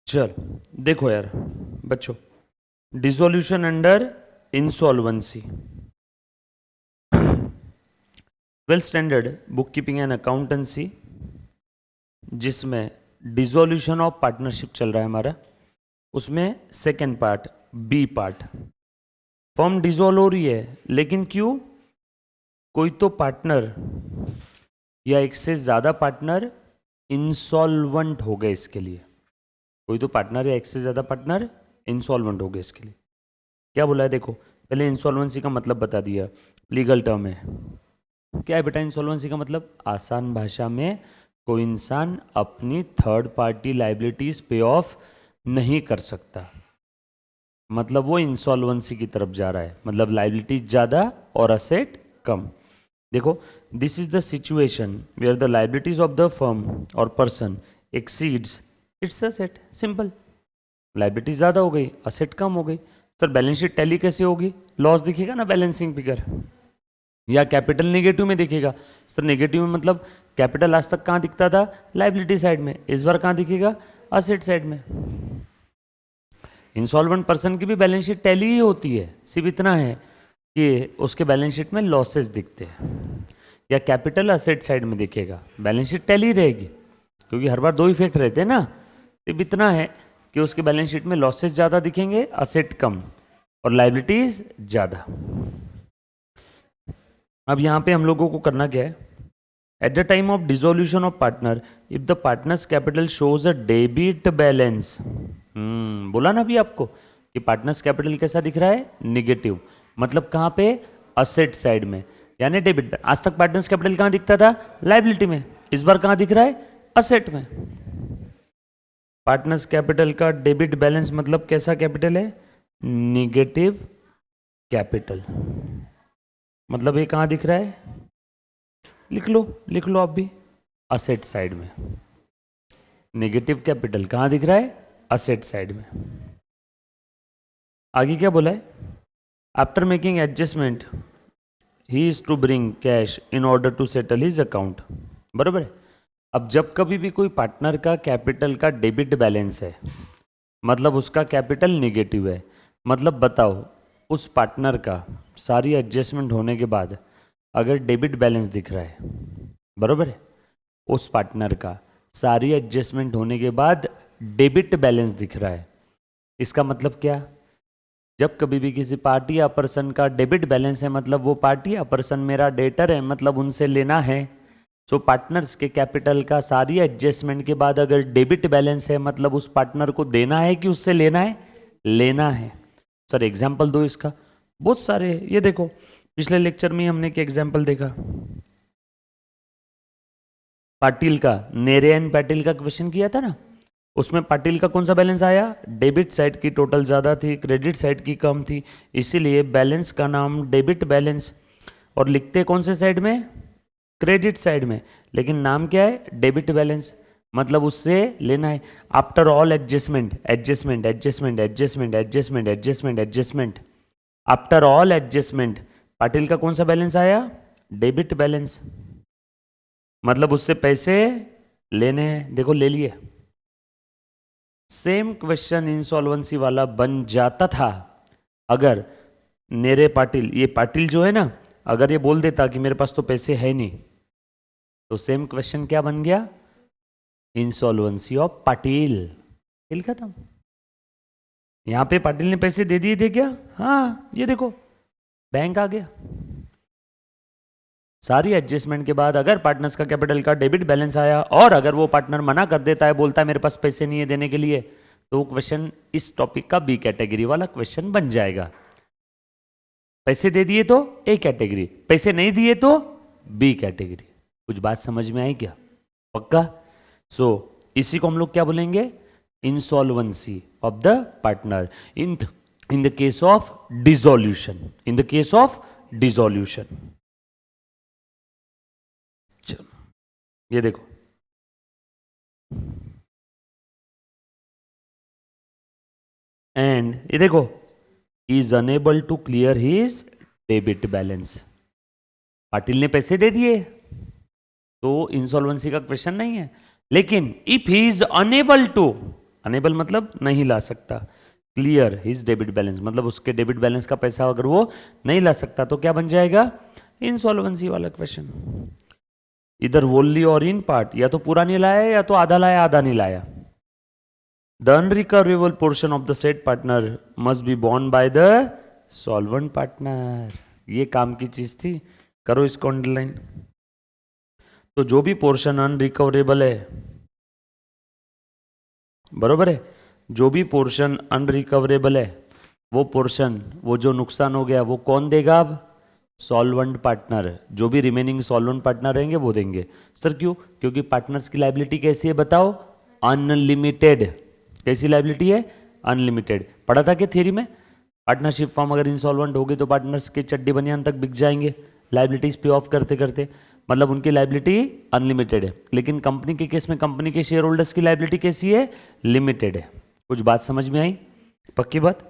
चल देखो यार बच्चों, dissolution under insolvency. Well standard book keeping and accountancy, जिसमें डिसोल्यूशन ऑफ पार्टनरशिप चल रहा है हमारा, उसमें second part B part, firm dissolve हो रही है, लेकिन क्यों? कोई तो पार्टनर या एक से ज्यादा पार्टनर इंसॉल्वेंट हो गए इसके लिए। कोई तो पार्टनर या एक से ज्यादा पार्टनर इंसॉल्वेंट हो गए इसके लिए। क्या बोला है देखो, पहले इंसॉल्वेंसी का मतलब बता दिया, लीगल टर्म है। क्या है बेटा इंसॉल्वेंसी का मतलब? आसान भाषा में कोई इंसान अपनी थर्ड पार्टी लाइबिलिटीज पे ऑफ नहीं कर सकता, मतलब वो इंसॉल्वेंसी की तरफ जा रहा है, मतलब लाइबिलिटीज ज्यादा और असेट कम। देखो, this is the situation where the liabilities of the firm or person exceeds its asset. Simple, liability ज्यादा हो गई, असेट कम हो गई। सर बैलेंस शीट टैली कैसे होगी? लॉस दिखेगा ना बैलेंसिंग फिगर, या कैपिटल नेगेटिव में दिखेगा। सर नेगेटिव में मतलब कैपिटल आज तक कहाँ दिखता था? लाइबिलिटी साइड में, इस बार कहाँ दिखेगा? असेट साइड में। इंसॉल्वेंट पर्सन की भी बैलेंस शीट टैली ही होती है, सिर्फ इतना है कि उसके बैलेंस शीट में लॉसेस दिखते हैं, या कैपिटल असेट साइड में दिखेगा, बैलेंस शीट टैली रहेगी, क्योंकि हर बार दो इफेक्ट रहते हैं ना। सिर्फ इतना है कि उसके बैलेंस शीट में लॉसेस ज़्यादा दिखेंगे, असेट कम, और लाइबिलिटीज ज़्यादा। अब यहाँ पे हम लोगों को करना क्या है? At the time of dissolution of partner, if the partners capital shows a debit balance. बोला ना अभी आपको कि पार्टनर्स कैपिटल कैसा दिख रहा है? निगेटिव। मतलब कहाँ पे? असेट साइड में, यानी डेबिट। आज तक पार्टनर्स कैपिटल कहाँ दिखता था? लाइबिलिटी में, इस बार कहाँ दिख रहा है? असेट में। पार्टनर्स कैपिटल का डेबिट बैलेंस मतलब कैसा कैपिटल है? Negative capital. मतलब ये कहाँ दिख रहा है? लिख लो आप भी, असेट साइड में। नेगेटिव कैपिटल कहाँ दिख रहा है? असेट साइड में। आगे क्या बोला है? After making adjustment he is to bring cash in order to settle his account. बराबर है। अब जब कभी भी कोई पार्टनर का कैपिटल का डेबिट बैलेंस है, मतलब उसका कैपिटल निगेटिव है, मतलब बताओ उस पार्टनर का सारी एडजस्टमेंट होने के बाद अगर डेबिट बैलेंस दिख रहा है, बराबर है, उस पार्टनर का सारी एडजस्टमेंट होने के बाद डेबिट बैलेंस दिख रहा है, इसका मतलब क्या? जब कभी भी किसी पार्टी या पर्सन का डेबिट बैलेंस है, मतलब वो पार्टी या पर्सन मेरा डेटर है, मतलब उनसे लेना है। सो पार्टनर्स के कैपिटल का सारी एडजस्टमेंट के बाद अगर डेबिट बैलेंस है, मतलब उस पार्टनर को देना है कि उससे लेना है? लेना है। सर एग्जाम्पल दो इसका। बहुत सारे हैं, ये देखो पिछले लेक्चर में हमने क्या एग्जाम्पल देखा? पाटिल का, नेरेन पाटिल का क्वेश्चन किया था ना, उसमें पाटिल का कौन सा बैलेंस आया? डेबिट साइड की टोटल ज़्यादा थी, क्रेडिट साइड की कम थी, इसीलिए बैलेंस का नाम डेबिट बैलेंस। और लिखते कौन से साइड में? क्रेडिट साइड में, लेकिन नाम क्या है? Debit balance. मतलब उससे लेना है। After all adjustment, adjustment adjustment adjustment adjustment adjustment adjustment, after all adjustment Patil का कौन सा बैलेंस आया? Debit balance. मतलब उससे पैसे लेने हैं, देखो ले लिए। सेम क्वेश्चन इंसॉल्वेंसी वाला बन जाता था अगर नेरे पाटिल, ये पाटिल जो है ना, अगर ये बोल देता कि मेरे पास तो पैसे है नहीं, तो सेम क्वेश्चन क्या बन गया? Insolvency of Patil. खेल खत्म। यहां पे पाटिल ने पैसे दे दिए थे क्या? हाँ, ये देखो बैंक आ गया। सारी एडजस्टमेंट के बाद अगर पार्टनर्स का कैपिटल का डेबिट बैलेंस आया, और अगर वो पार्टनर मना कर देता है, बोलता है मेरे पास पैसे नहीं है देने के लिए, तो वो क्वेश्चन इस टॉपिक का बी कैटेगरी वाला क्वेश्चन बन जाएगा। पैसे दे दिए तो ए कैटेगरी, पैसे नहीं दिए तो बी कैटेगरी। कुछ बात समझ में आई क्या? पक्का? सो इसी को हम लोग क्या बोलेंगे? Insolvency of the partner in the case of dissolution. In the case of dissolution. ये देखो, एंड ये देखो, is unable to clear his debit balance. Patil ने पैसे दे दिए तो इंसॉल्वेंसी का क्वेश्चन नहीं है, लेकिन if he is unable to, unable मतलब नहीं ला सकता, क्लियर हिज डेबिट बैलेंस मतलब उसके डेबिट बैलेंस का पैसा अगर वो नहीं ला सकता तो क्या बन जाएगा, इंसॉल्वेंसी वाला क्वेश्चन। इधर वोनली और इन पार्ट, या तो पूरा नहीं लाया या तो आधा लाया आधा नहीं लाया। The unrecoverable portion of the said partner must be borne by the solvent partner. ये काम की चीज थी, करो इसको अंडरलाइन। तो जो भी पोर्शन अनरिकवरेबल है, बरोबर है, जो भी पोर्शन अनरिकवरेबल है वो पोर्शन, वो जो नुकसान हो गया वो कौन देगा, अब सॉल्वेंट पार्टनर। जो भी रिमेनिंग सॉल्वेंट पार्टनर रहेंगे वो देंगे। सर क्यों, क्योंकि पार्टनर्स की लायबिलिटी कैसी है बताओ, अनलिमिटेड। कैसी लायबिलिटी है, अनलिमिटेड। पढ़ा था कि थ्योरी में, पार्टनरशिप फॉर्म अगर इंसॉल्वेंट होगी तो पार्टनर्स के चड्डी बनियान तक बिक जाएंगे लायबिलिटीज पे ऑफ करते करते, मतलब उनकी लायबिलिटी अनलिमिटेड है। लेकिन कंपनी के केस में कंपनी के शेयर होल्डर्स की लायबिलिटी कैसी है, लिमिटेड है। कुछ बात समझ में आई, पक्की बात।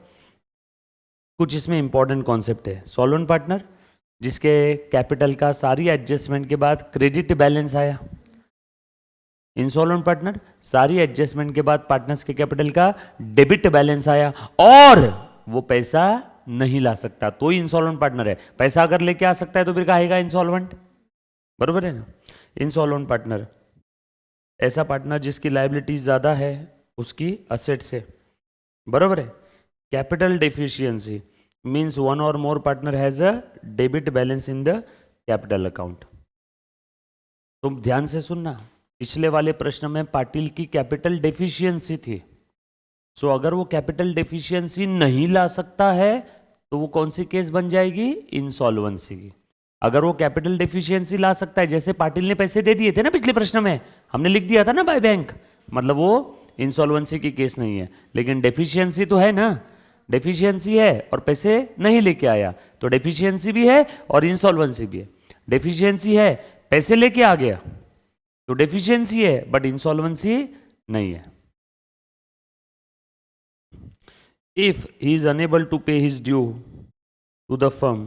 कुछ इसमें इंपॉर्टेंट कॉन्सेप्ट है। सॉल्वेंट पार्टनर जिसके कैपिटल का सारी एडजस्टमेंट के बाद क्रेडिट बैलेंस आया, इंसॉल्वेंट पार्टनर सारी एडजस्टमेंट के बाद पार्टनर्स के कैपिटल का डेबिट बैलेंस आया और वो पैसा नहीं ला सकता तो ही इंसॉल्वेंट पार्टनर है। पैसा अगर लेके आ सकता है तो फिर कहेगा इंसॉल्वेंट, बरोबर है ना। इंसॉल्वेंट पार्टनर ऐसा पार्टनर जिसकी लायबिलिटी ज्यादा है उसकी असेट से, बरोबर है। Capital deficiency means one or more partner has a debit balance in the capital account. तुम ध्यान से सुनना, पिछले वाले प्रश्न में पाटिल की कैपिटल डेफिशिएंसी थी। सो अगर वो कैपिटल डेफिशिएंसी नहीं ला सकता है तो वो कौन सी केस बन जाएगी, इंसॉल्वेंसी की। अगर वो कैपिटल डेफिशिएंसी ला सकता है, जैसे पाटिल ने पैसे दे दिए थे ना पिछले प्रश्न में, हमने लिख दिया था ना बाय बैंक, मतलब वो इंसॉल्वेंसी की केस नहीं है। लेकिन डेफिशिएंसी तो है ना, डेफिशिएंसी है और पैसे नहीं लेके आया तो डेफिशिएंसी भी है और इंसॉल्वेंसी भी है। डेफिशिएंसी है, पैसे लेके आ गया तो डेफिशिएंसी है बट इंसॉल्वेंसी नहीं है। If he is unable to pay his due to the firm,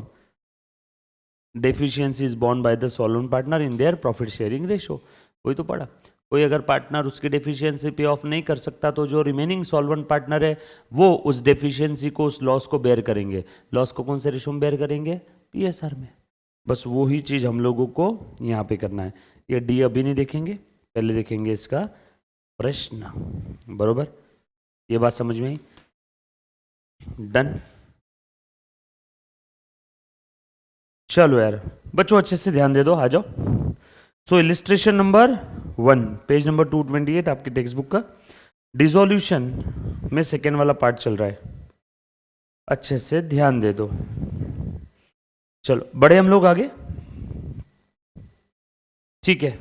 deficiency is borne by the solvent partner in their profit sharing ratio। वही तो पढ़ा, कोई अगर पार्टनर उसकी डेफिशिएंसी पे ऑफ नहीं कर सकता तो जो रिमेनिंग सॉल्वेंट पार्टनर है वो उस डेफिशिएंसी को, उस लॉस को बेयर करेंगे। लॉस को कौन से रेशो में बेयर करेंगे, पीएसआर में। बस वो ही चीज हम लोगों को यहाँ पे करना है। ये डी अभी नहीं देखेंगे, पहले देखेंगे इसका प्रश्न, बरोबर। ये बात समझ में आई, डन। चलो यार बच्चों अच्छे से ध्यान दे दो, आ जाओ। सो इलिस्ट्रेशन नंबर 1 पेज नंबर 228 आपकी टेक्स्ट बुक का, डिसोल्यूशन में सेकेंड वाला पार्ट चल रहा है, अच्छे से ध्यान दे दो। चलो बड़े हम लोग आगे, ठीक है।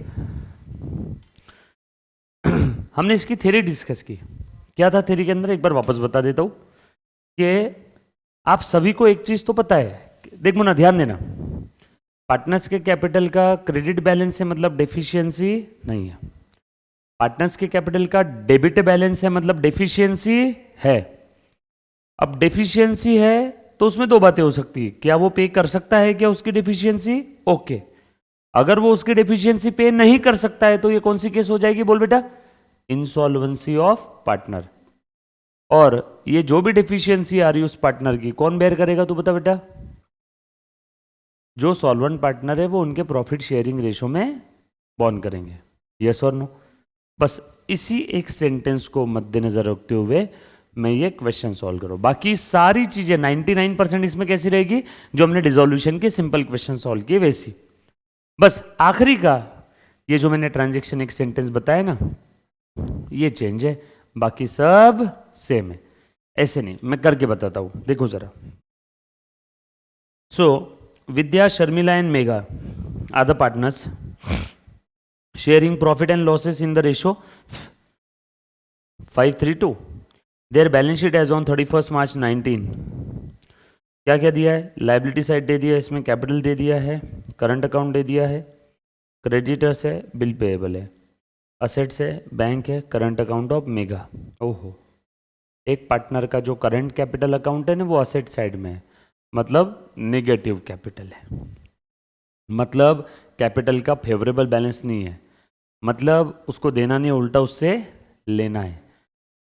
हमने इसकी थ्योरी डिस्कस की, क्या था थ्योरी के अंदर, एक बार वापस बता देता हूं कि आप सभी को एक चीज तो पता है, देखो ना ध्यान देना, पार्टनर्स के कैपिटल का क्रेडिट बैलेंस है मतलब डेफिशिएंसी नहीं है, पार्टनर्स के कैपिटल का डेबिट बैलेंस है मतलब डेफिशिएंसी है। अब डेफिशिएंसी है तो उसमें दो बातें हो सकती है, क्या वो पे कर सकता है क्या उसकी डेफिशिएंसी, ओके। अगर वो उसकी डेफिशिएंसी पे नहीं कर सकता है तो ये कौन सी केस हो जाएगी, बोल बेटा, इंसॉल्वेंसी ऑफ पार्टनर। और ये जो भी डेफिशिएंसी आ रही है उस पार्टनर की कौन बेयर करेगा, तू बता बेटा, जो सॉल्वेंट पार्टनर है वो उनके प्रॉफिट शेयरिंग रेशो में बॉर्न करेंगे, यस और नो। बस इसी एक सेंटेंस को मद्देनजर रखते हुए मैं ये क्वेश्चन सॉल्व करूं, बाकी सारी चीजें 99% इसमें कैसी रहेगी, जो हमने डिसोल्यूशन के सिंपल क्वेश्चन सॉल्व किए वैसी। बस आखिरी का ये जो मैंने ट्रांजैक्शन एक सेंटेंस बताया ना, ये चेंज है, बाकी सब सेम है। ऐसे नहीं, मैं करके बताता हूं, देखो जरा। So Vidya, Sharmila and Megha are the partners sharing profit and losses in the ratio 5:3 their balance sheet as on 31 March 19। क्या क्या दिया है, लाइबिलिटी साइड दे दिया है, इसमें कैपिटल दे दिया है, करंट अकाउंट दे दिया है, क्रेडिटर्स है, बिल पेएबल है, असेट्स है, बैंक है, करंट अकाउंट ऑफ मेगा। ओहो, एक पार्टनर का जो करंट कैपिटल अकाउंट है ना वो असेट साइड में है, मतलब नेगेटिव कैपिटल है, मतलब कैपिटल का फेवरेबल बैलेंस नहीं है, मतलब उसको देना नहीं, उल्टा उससे लेना है।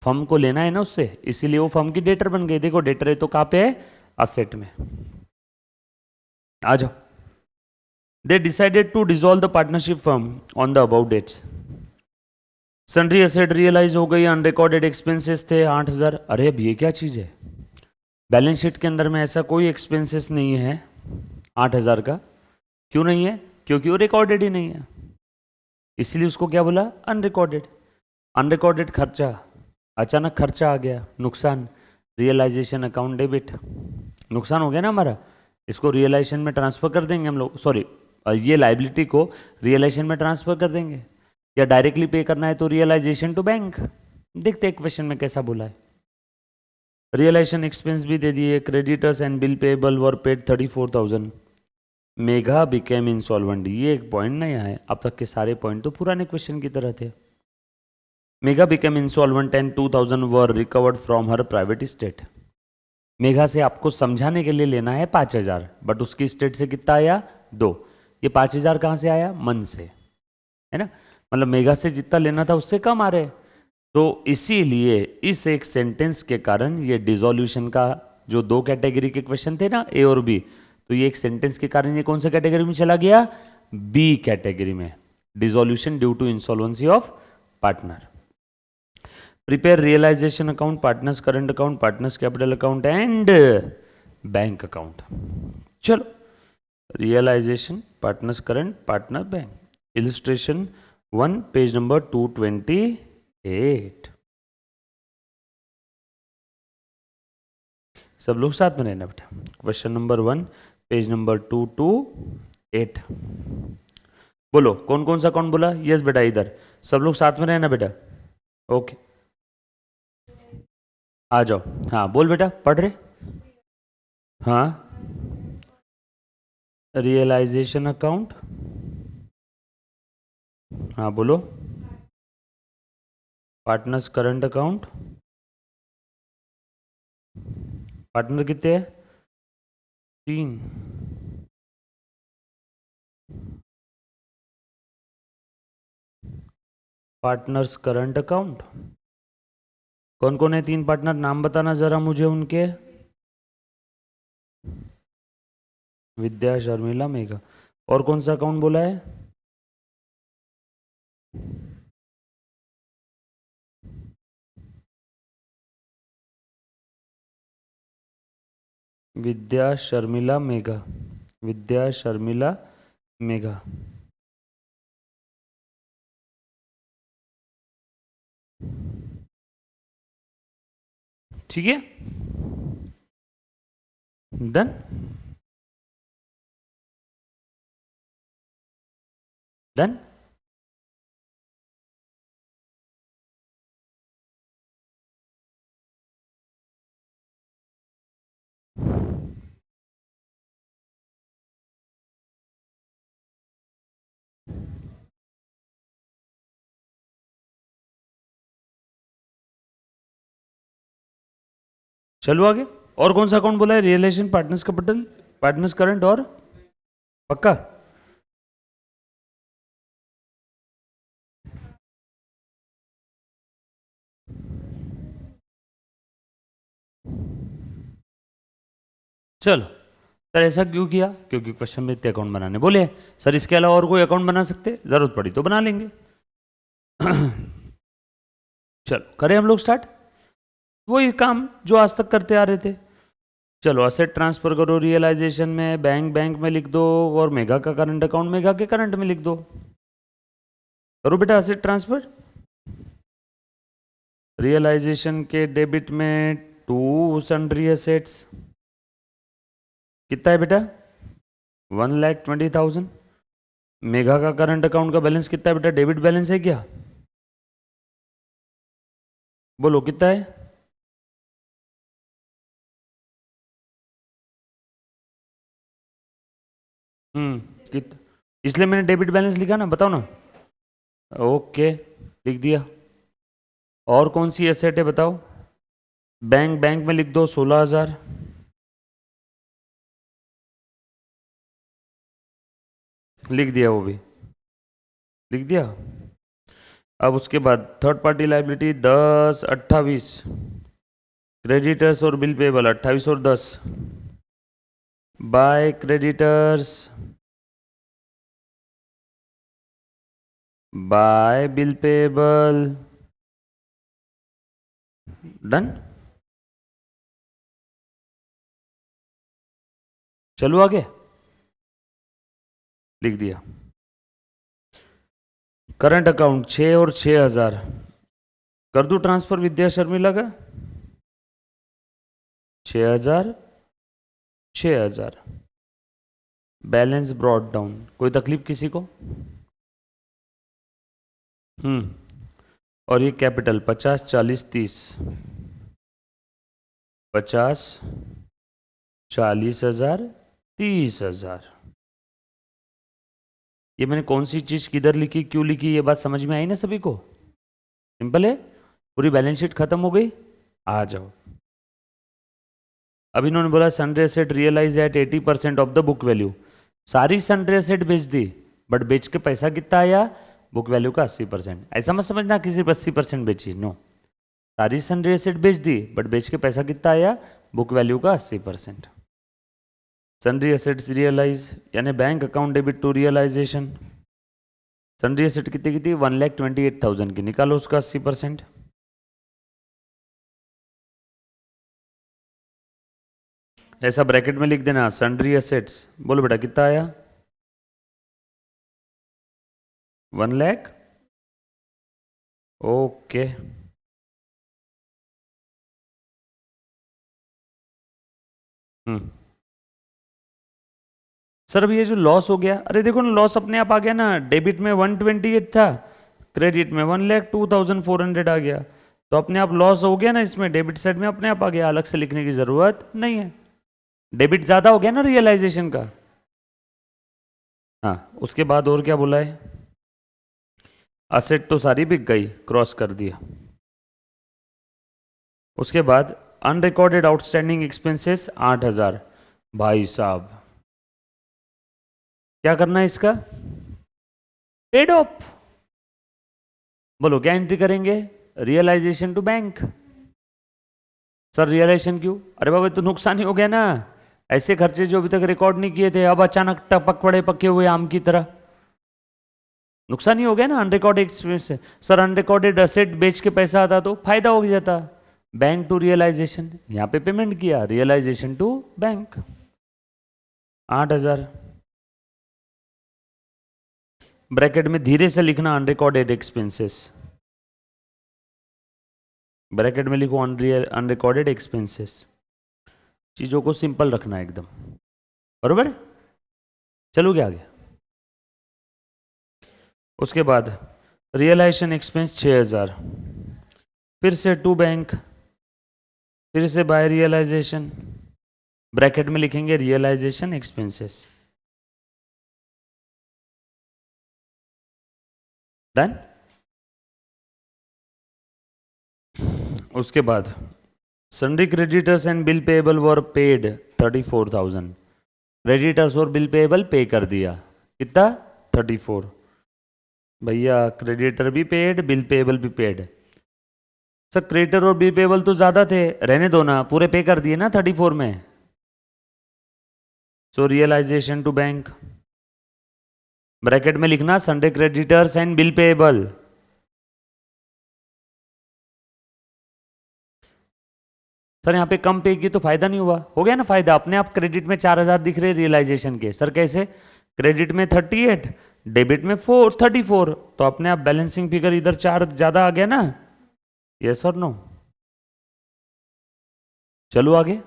फर्म को लेना है ना उससे, इसीलिए वो फर्म की डेटर बन गई। देखो डेटर है तो कहाँ पे है, असेट में। आ जाओ। They decided to dissolve the partnership firm on the about dates. Sundry asset realise हो गई, अनरिकॉर्डेड एक्सपेंसेस थे 8,000। अरे अब ये क्या चीज है, बैलेंस शीट के अंदर में ऐसा कोई एक्सपेंसेस नहीं है 8,000 का। क्यों नहीं है, क्योंकि वो रिकॉर्डेड ही नहीं है, इसलिए उसको क्या बोला, अनरिकॉर्डेड। अनरिकॉर्डेड खर्चा, अचानक खर्चा आ गया, नुकसान, रियलाइजेशन अकाउंट डेबिट, नुकसान हो गया ना हमारा, इसको रियलाइजेशन में ट्रांसफर कर देंगे हम लोग, सॉरी ये लाइबिलिटी को रियलाइजेशन में ट्रांसफर कर देंगे, या डायरेक्टली पे करना है तो रियलाइजेशन टू बैंक। देखते हैं क्वेश्चन में कैसा बोला है। रियलाइजेशन एक्सपेंस भी दे दिए, creditors and bill payable were paid 34,000, mega became insolvent. ये एक पॉइंट नया है, अब तक के सारे पॉइंट तो पुराने क्वेश्चन की तरह थे। Mega became insolvent and 2,000 were recovered from her private state. Megha से आपको समझाने के लिए लेना है 5,000, बट उसकी स्टेट से कितना आया, 2। ये 5,000 कहाँ से आया, मन से, है ना, मतलब मेघा से जितना लेना था उससे कम आ रहे। तो इसीलिए इस एक सेंटेंस के कारण ये डिसोल्यूशन का, जो दो कैटेगरी के क्वेश्चन थे ना, ए और बी, तो ये एक सेंटेंस के कारण ये कौन सा कैटेगरी में चला गया, बी कैटेगरी में, dissolution due to insolvency of partner. Prepare realisation account, partners current account, partners capital account and bank account. चलो, realisation, partners current, partner bank, illustration 1, page number 228। सब लोग साथ में रहना बेटा। Question number 1, page number 228। बोलो कौन कौन सा अकाउंट बोला, यस बेटा, इधर सब लोग साथ में रहना बेटा। ओके, आ जाओ। हाँ बोल बेटा, पढ़ रहे। हाँ, रियलाइजेशन अकाउंट, हाँ बोलो। पार्टनर्स करंट अकाउंट, पार्टनर कितने हैं, 3। पार्टनर्स करंट अकाउंट, कौन कौन है 3 पार्टनर, नाम बताना जरा मुझे उनके। विद्या, शर्मिला, मेघा। और कौन सा अकाउंट बोला है, विद्या, शर्मिला, मेघा, विद्या, शर्मिला, मेघा। ठीक है, डन। डन। चलो आगे। और कौन सा अकाउंट बोला है, realisation, partners capital, partners current, और पक्का। चलो सर, ऐसा क्यों किया, क्योंकि क्वेश्चन में इतने अकाउंट बनाने बोले हैं। सर इसके अलावा और कोई अकाउंट बना सकते, जरूरत पड़ी तो बना लेंगे। चलो करें हम लोग स्टार्ट, वही काम जो आज तक करते आ रहे थे। चलो असेट ट्रांसफर करो, रियलाइजेशन में बैंक, बैंक में लिख दो, और मेगा का करंट अकाउंट मेगा के करंट में लिख दो। करो बेटा असेट ट्रांसफर। रियलाइजेशन के डेबिट में 2 सन्ड्री एसेट्स, कितना है बेटा, 1,20,000। मेगा का करंट अकाउंट का बैलेंस कितना है बेटा, डेबिट बैलेंस है क्या, बोलो कितना है। कितना, इसलिए मैंने डेबिट बैलेंस लिखा ना, बताओ ना। ओके, लिख दिया। और कौन सी एसेट है बताओ, बैंक, बैंक में लिख दो 16,000। लिख दिया, वो भी लिख दिया। अब उसके बाद थर्ड पार्टी लाइबिलिटी 10, 28, क्रेडिटर्स और बिल पेबल 28 और 10, by creditors bye bill payable. Done. चलो आगे, लिख दिया। करंट अकाउंट 6 और 6000 कर दूं ट्रांसफर विद्या शर्मिला का? 6000, 6000, बैलेंस ब्रॉड डाउन। कोई तकलीफ किसी को? और ये कैपिटल 50, 40, 30, 50, 40,000, 30,000। ये मैंने कौन सी चीज किधर लिखी, क्यों लिखी, ये बात समझ में आई ना सभी को? सिंपल है। पूरी बैलेंस शीट खत्म हो गई। आ जाओ। अब इन्होंने बोला sundry asset realise at 80% of the book value. सारी सनडे एसेट बेच दी, बट बेच के पैसा कितना आया? बुक वैल्यू का 80%। ऐसा मत समझना कि सिर्फ 80% बेची, नो। सारी सनडे एसेट बेच दी, बट बेच के पैसा कितना आया? बुक वैल्यू का 80%। सनडे एसेट्स रियलाइज यानी bank account debit to realisation. Sundry asset कितनी की थी? 1,28,000 की, निकालो उसका 80%। ऐसा ब्रैकेट में लिख देना सन्ड्री एसेट्स। बोलो बेटा कितना आया? 1 लाख। ओके। सर अब ये जो लॉस हो गया, अरे देखो ना लॉस अपने आप आ गया ना। डेबिट में 128 था, क्रेडिट में 1,02,400 आ गया, तो अपने आप लॉस हो गया ना इसमें। डेबिट साइड में अपने आप आ गया, अलग से लिखने की जरूरत नहीं है। डेबिट ज्यादा हो गया ना रियलाइजेशन का। हाँ, उसके बाद और क्या बोला है? असेट तो सारी बिक गई, क्रॉस कर दिया। उसके बाद अनरिकॉर्डेड आउटस्टैंडिंग एक्सपेंसेस 8,000। भाई साहब क्या करना है इसका? Paid off. बोलो क्या एंट्री करेंगे? Realisation to bank. Sir realisation क्यों? अरे बाबा तो नुकसान ही हो गया ना। ऐसे खर्चे जो अभी तक रिकॉर्ड नहीं किए थे, अब अचानक टपक पड़े पके हुए आम की तरह। नुकसान ही हो गया ना, अनरिकॉर्डेड एक्सपेंस से। सर अनरिकॉर्डेड असेट बेच के पैसा आता तो फायदा हो जाता। बैंक टू रियलाइजेशन, यहां पे पेमेंट किया, रियलाइजेशन टू बैंक 8,000। ब्रैकेट में धीरे से लिखना अनरिकॉर्डेड एक्सपेंसेस। ब्रैकेट में लिखो अनरिकॉर्डेड एक्सपेंसेस। चीजों को सिंपल रखना एकदम, बरोबर। चलो क्या आगे? उसके बाद रियलाइजेशन एक्सपेंस 6,000, फिर से टू बैंक, फिर से बाय रियलाइजेशन। ब्रैकेट में लिखेंगे रियलाइजेशन एक्सपेंसेस। डन। उसके बाद sundry creditors and bill payable were paid 34,000। Creditors और बिल पेएबल पे कर दिया, कितना? 34। भैया क्रेडिटर भी पेड, बिल पेएबल भी पेड। सर क्रेडिटर और बिल पेएबल तो ज्यादा थे, रहने दो ना, पूरे पे कर दिए ना 34 में। सो रियलाइजेशन टू बैंक। ब्रैकेट में लिखना Sunday creditors and bill payable. Sir यहाँ पे कम पे की तो फायदा नहीं हुआ, हो गया ना फायदा। अपने आप क्रेडिट में 4,000 दिख रहे रियलाइजेशन के। सर कैसे? क्रेडिट में 38, डेबिट में 34, तो अपने आप बैलेंसिंग फिगर इधर 4 ज्यादा आ गया ना। यस और नो? चलो आगे।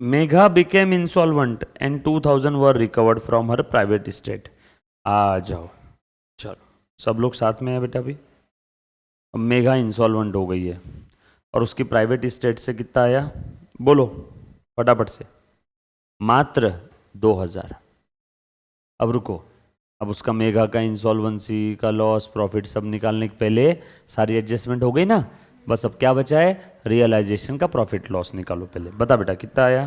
Megha became insolvent and 2,000 were recovered from her private estate. आ जाओ, चलो सब लोग साथ में है बेटा। अभी अब मेघा इंसॉल्वेंट हो गई है और उसकी प्राइवेट एस्टेट से कितना आया? बोलो फटाफट से। मात्र 2,000। अब रुको, अब उसका मेगा का इंसॉल्वेंसी का लॉस प्रॉफिट सब निकालने के पहले सारी एडजस्टमेंट हो गई ना। बस अब क्या बचा है? रियलाइजेशन का प्रॉफिट लॉस निकालो पहले। बता बेटा कितना आया?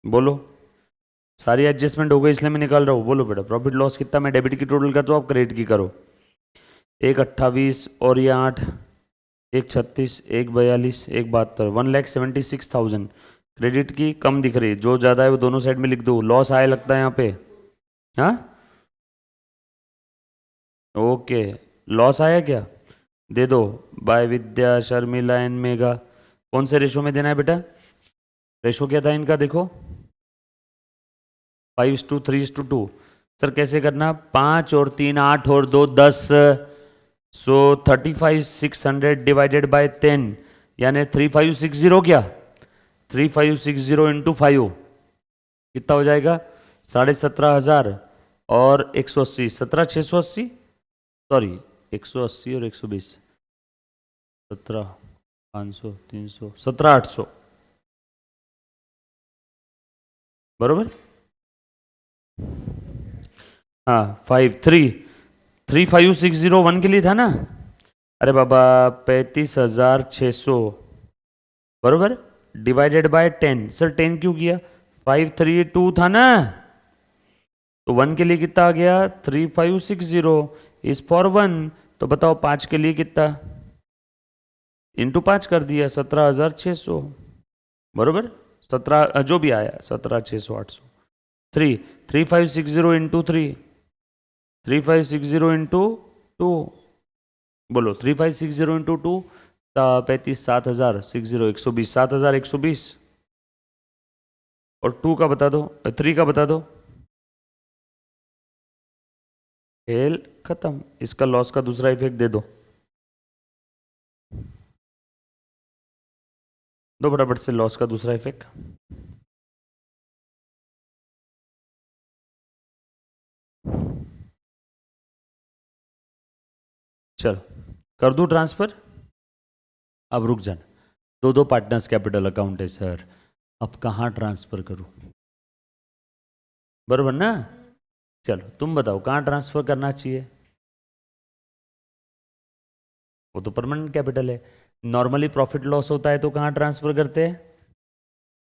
बोलो। सारी एडजस्टमेंट हो गई इसलिए मैं निकाल रहा हूँ। बोलो बेटा प्रॉफिट लॉस कितना, मैं डेबिट की टोटल करता हूँ, आप क्रेडिट की करो। 1,28 और ये 8, 1,36, 1,42, 1,72, 1,76,000 क्रेडिट की कम दिख रही है, जो ज़्यादा है वो दोनों साइड में लिख दो। लॉस आया लगता है यहाँ पे, हाँ ओके, लॉस आया क्या, दे दो। बाय विद्या, शर्मिला एंड मेगा, कौन से रेशो में देना है बेटा, रेशो क्या था इनका देखो, 5:3:2। सर कैसे करना, 5 और 3 8 और 2 10, सो 35,600 डिवाइडेड बाय 10, यानी 3560 क्या, 3560 इंटू 5 कितना हो जाएगा, 17,500 और 180, 17,680, सॉरी 180 और 120, 17,500, 300, 17,800 बरोबर। हाँ 35,601 के लिए था ना, अरे बाबा 35,600 बरोबर, डिवाइडेड बाय 10। सर 10 क्यों किया, 532 था ना, तो 1 के लिए कितना आ गया, 3560 इज फॉर 1, तो बताओ 5 के लिए कितना, इंटू 5 कर दिया, 17,600 बरोबर, 17 जो भी आया 17,600 800, 3560 इंटू 3560 इंटू 2, बोलो 3560 इंटू 2, 35 7,060 120, 7,120, और 2 का बता दो, 3 का बता दो, खेल खत्म। इसका लॉस का दूसरा इफेक्ट दे दो, दो फटाफट से लॉस का दूसरा इफेक्ट। चलो कर दूं ट्रांसफर, अब रुक जाना, दो दो पार्टनर्स कैपिटल अकाउंट है सर, अब कहाँ ट्रांसफर करूं, बरोबर ना, चलो तुम बताओ कहाँ ट्रांसफर करना चाहिए, वो तो परमानेंट कैपिटल है। नॉर्मली प्रॉफिट लॉस होता है तो कहाँ ट्रांसफर करते हैं,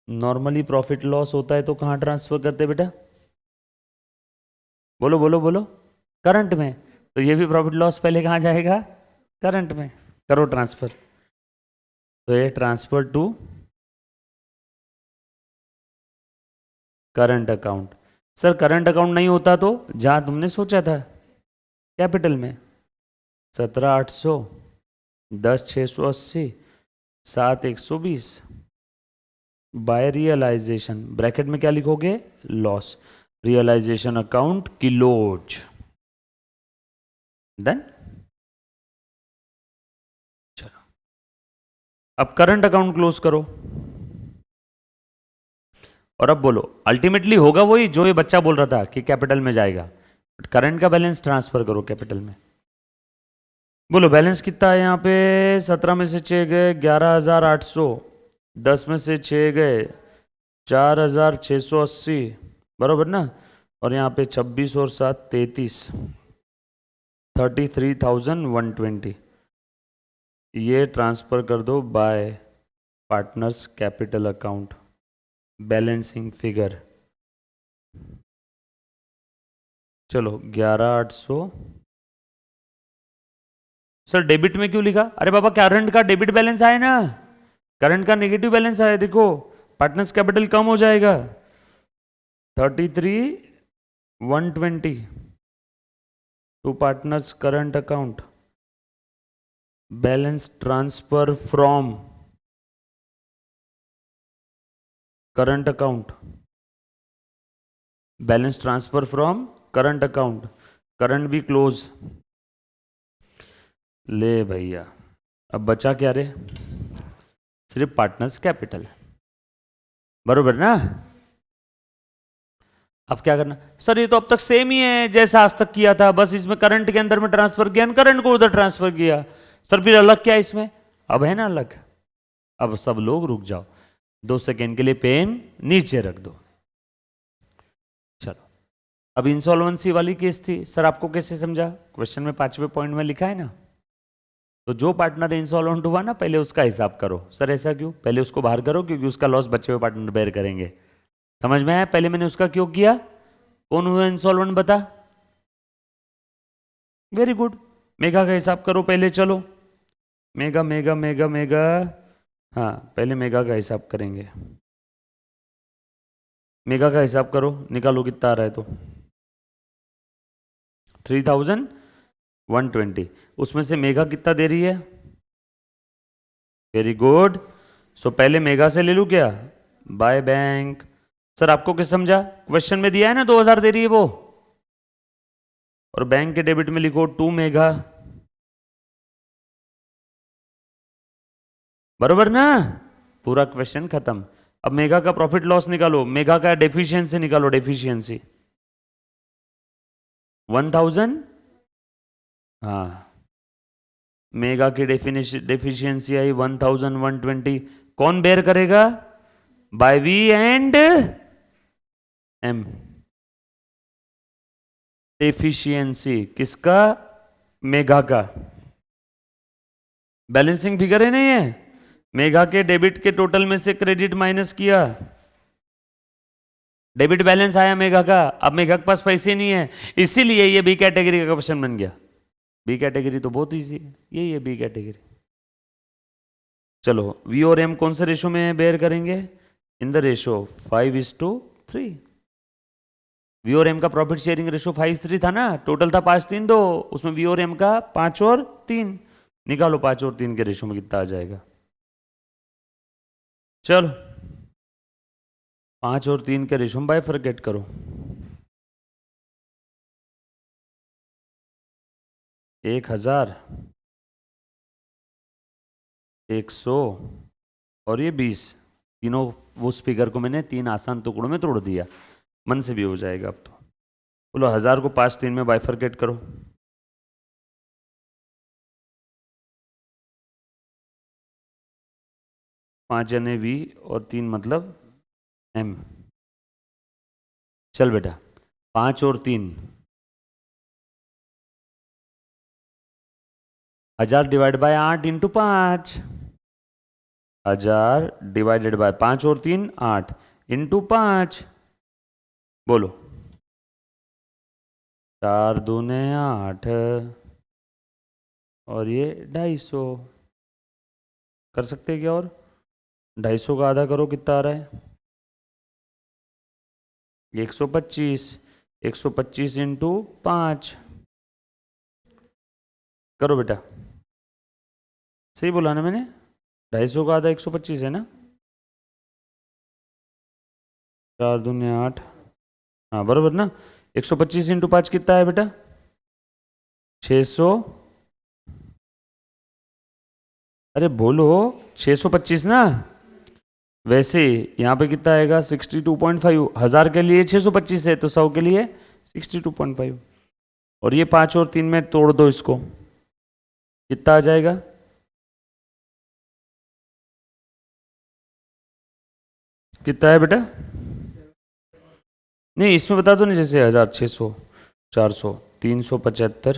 नॉर्मली प्रॉफिट लॉस होता है तो कहाँ ट्रांसफर करते हैं बेटा, बोलो बोलो बोलो, करंट में, तो ये भी प्रॉफिट लॉस पहले कहाँ जाएगा, करंट में, करो ट्रांसफर, तो ये transfer to current account. Sir current account नहीं होता तो जहां तुमने सोचा था कैपिटल में, 17,800, 10,680, 7,120 बाय रियलाइजेशन, ब्रैकेट में क्या लिखोगे, loss, realisation account close, then चलो अब करंट अकाउंट क्लोज करो, और अब बोलो अल्टीमेटली होगा वही जो ये बच्चा बोल रहा था कि कैपिटल में जाएगा, बट करंट का बैलेंस ट्रांसफर करो कैपिटल में। बोलो बैलेंस कितना है यहाँ पे, 17 में से 6 गए 11,800, 10 में से 6 गए 4,680 बरोबर ना, और यहाँ पे 26 और 7 33, 33,120, ये ट्रांसफर कर दो bye partners capital account, balancing figure, चलो 11,800। सर डेबिट में क्यों लिखा, अरे बाबा करंट का डेबिट बैलेंस आया ना, करंट का नेगेटिव बैलेंस आया, देखो पार्टनर्स कैपिटल कम हो जाएगा, 33,120 to partners current account, balance transfer from current account, balance transfer from current account, current भी क्लोज, ले भैया अब बचा क्या रे, सिर्फ पार्टनर्स कैपिटल, बरोबर ना। अब क्या करना, सर ये तो अब तक सेम ही है जैसा आज तक किया था, बस इसमें करंट के अंदर में ट्रांसफर किया, करंट को उधर ट्रांसफर किया, सर फिर अलग क्या है इसमें, अब है ना अलग, अब सब लोग रुक जाओ, 2 सेकेंड के लिए पेन नीचे रख दो। चलो अब इंसॉल्वेंसी वाली केस थी, सर आपको कैसे समझा, क्वेश्चन में 5वें पॉइंट में लिखा है ना, तो जो पार्टनर इंसॉल्वेंट हुआ ना पहले उसका हिसाब करो, सर ऐसा क्यों, पहले उसको बाहर करो क्योंकि उसका लॉस बचे हुए पार्टनर बेयर करेंगे, समझ में आया? पहले मैंने उसका क्यों किया? कौन हुआ इंसॉल्वेंट बता? Very good. मेगा का हिसाब करो पहले, चलो। मेगा मेगा मेगा मेगा, हाँ पहले मेगा का हिसाब करेंगे। मेगा का हिसाब करो, निकालो कितना आ रहा है। तो 3120, उसमें से मेगा कितना दे रही है? Very good. सो पहले मेगा से ले लूं क्या? By bank. सर आपको क्या समझा? क्वेश्चन में दिया है ना 2000 दे रही है वो, और बैंक के डेबिट में लिखो 2 मेगा, बरोबर ना? पूरा क्वेश्चन खत्म। अब मेगा का प्रॉफिट लॉस निकालो, मेगा का डेफिशिएंसी निकालो, डेफिशिएंसी 1000। हाँ, मेगा की डेफिशिएंसी आई 1120। कौन बेयर करेगा? By V and M. Deficiency किसका? मेगा का। बैलेंसिंग फिगर है नहीं है? मेगा के डेबिट के टोटल में से क्रेडिट माइनस किया, डेबिट बैलेंस आया मेगा का। अब मेगा के पास पैसे नहीं है, इसीलिए ये बी कैटेगरी का क्वेश्चन बन गया। बी कैटेगरी तो बहुत इजी है, यही है बी कैटेगरी। चलो, वी और एम कौन से रेशो में बेयर करेंगे? इन द रेशो 5:3। वी और एम का प्रॉफिट शेयरिंग रेशो 5:3 था ना, टोटल था 5:3, उसमें वी और एम का 5 और 3। निकालो 5 और 3 के रेशो में कितना आ जाएगा। चलो 5 और 3 के रेशो में बाइफरकेट करो। 1000, 100 और ये 20, तीनों उस फिगर को मैंने 3 आसान टुकड़ों में तोड़ दिया। मन से भी हो जाएगा अब तो। बोलो 1000 को 5 3 में बाइफरकेट करो। 5 यानी वी और 3 मतलब एम। चल बेटा, 5 और 3, 1000 divide by 8 into 5। 1000 divided by 5 और 3 8 इंटू 5। बोलो 4 दूने 8, और ये 250। कर सकते हैं क्या? और 250 का आधा करो, कितना आ रहा है? 125। 125 इंटू 5 करो बेटा। सही बोला ना मैंने? 250 का आधा 125 है ना? 4 दूने 8, हाँ बराबर ना? 125 इंटू 5 कितना है बेटा? 600। अरे बोलो, 625 ना? वैसे यहाँ पे कितना आएगा? 62.5। 1000 के लिए 625 है, तो 100 के लिए 62.5। और ये 5 और 3 में तोड़ दो इसको, कितना आ जाएगा? कितना है बेटा? नहीं, इसमें बता दो ना, जैसे 1000, 600, 400, 375,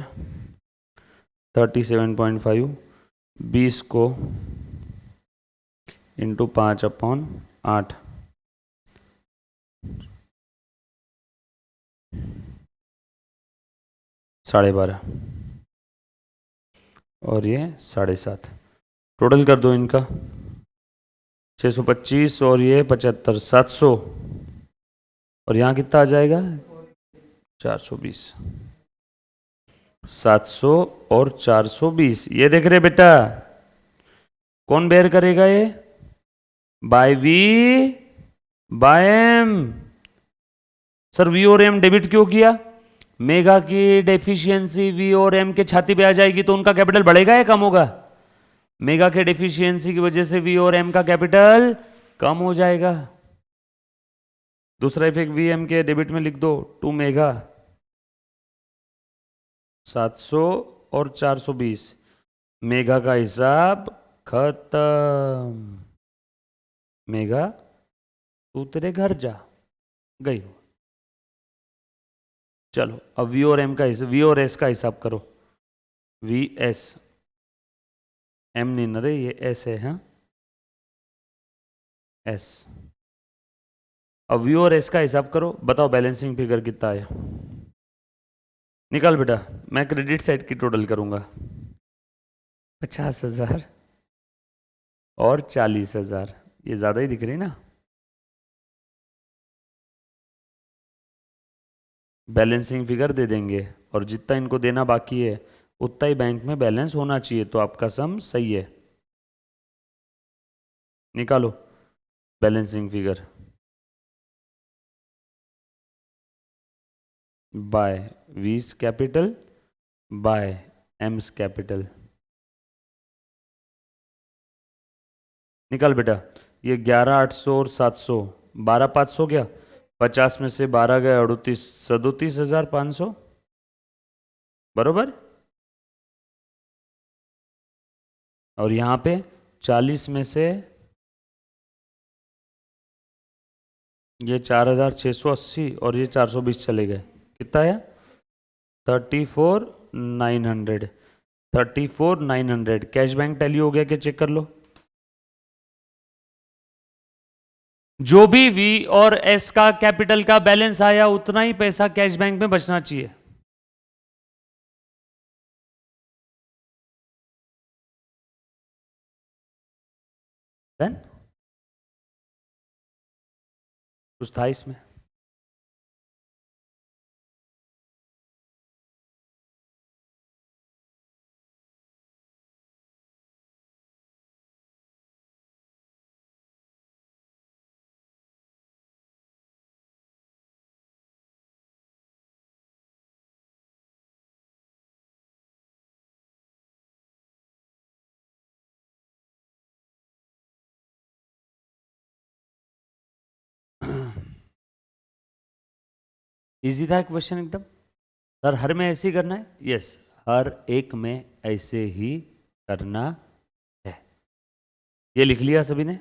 37.5, 20 को इंटू 5/8, 12.5, और ये 7.5। टोटल कर दो इनका, 625 और ये 75, 700। और यहाँ कितना आ जाएगा? 420। 700 और 420, ये देख रहे बेटा? कौन बेयर करेगा ये? By V by M. Sir V और एम डेबिट क्यों किया? मेगा की डेफिशिएंसी वी और एम के छाती पे आ जाएगी, तो उनका कैपिटल बढ़ेगा या कम होगा? मेगा के डेफिशिएंसी की वजह से वी और एम का कैपिटल कम हो जाएगा। दूसरा इफेक्ट वी एम के डेबिट में लिख दो, 2 मेगा, 700 और 420। मेगा का हिसाब खत्म। मेगा तू तेरे घर जा, गई हो। चलो अब वी और एम का हिसाब, वी और एस का हिसाब करो। वी एस, एम नहीं न रे, ये एस है। हाँ, एस अब वी और एस का हिसाब करो, बताओ बैलेंसिंग फिगर कितना आया। निकाल बेटा, मैं क्रेडिट साइड की टोटल करूंगा। 50,000 और 40,000, ये ज़्यादा ही दिख रही ना। बैलेंसिंग फिगर दे देंगे और जितना इनको देना बाकी है उतना ही बैंक में बैलेंस होना चाहिए, तो आपका सम सही है। निकालो बैलेंसिंग फिगर बाय वीज कैपिटल बाय एम्स कैपिटल। निकाल बेटा, ये 11,800 और 700, 12,500 गया, 50 में से 12 गया 38, 37,500 बरोबर। और यहाँ पे 40 में से ये 4,680 और ये 420 चले गए, कितना आया? 34,900। 34,900 कैश बैंक टैली हो गया क्या? चेक कर लो। जो भी वी और एस का कैपिटल का बैलेंस आया उतना ही पैसा कैश बैंक में बचना चाहिए। Then? कुछ था इसमें? इजी था क्वेश्चन एकदम। सर हर में ऐसे ही करना है? यस, हर एक में ऐसे ही करना है। ये लिख लिया सभी ने?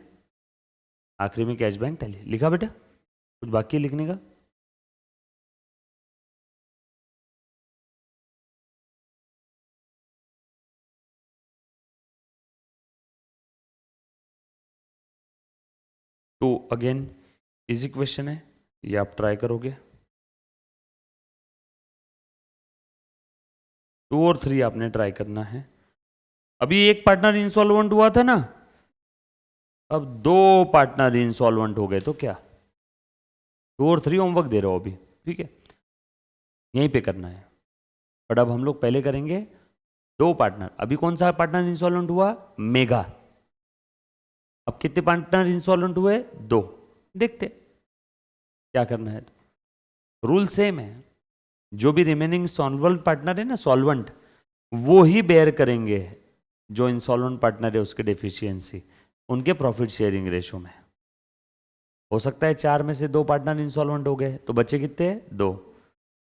आखिरी में कैश बैंक टैली लिखा बेटा? कुछ बाकी है लिखने का? तो अगेन इजी क्वेश्चन है, ये आप ट्राई करोगे। 2 और 3 आपने ट्राई करना है। अभी एक पार्टनर इंसॉल्वेंट हुआ था ना, अब 2 पार्टनर इंसॉल्वेंट हो गए, तो क्या? 2 और 3 होमवर्क दे रहा हूं अभी, ठीक है, यहीं पे करना है। बट अब हम लोग पहले करेंगे 2 पार्टनर। अभी कौन सा पार्टनर इंसॉल्वेंट हुआ? मेगा। अब कितने पार्टनर इंसॉल्वेंट हुए? 2। देखते क्या करना है। रूल सेम है, जो भी रिमेनिंग सॉल्वेंट पार्टनर है ना, सॉल्वेंट, वो ही बेयर करेंगे जो इंसॉल्वेंट पार्टनर है उसके डेफिशिएंसी, उनके प्रॉफिट शेयरिंग रेशो में। हो सकता है 4 में से 2 पार्टनर इंसॉल्वेंट हो गए, तो बच्चे कितने? 2।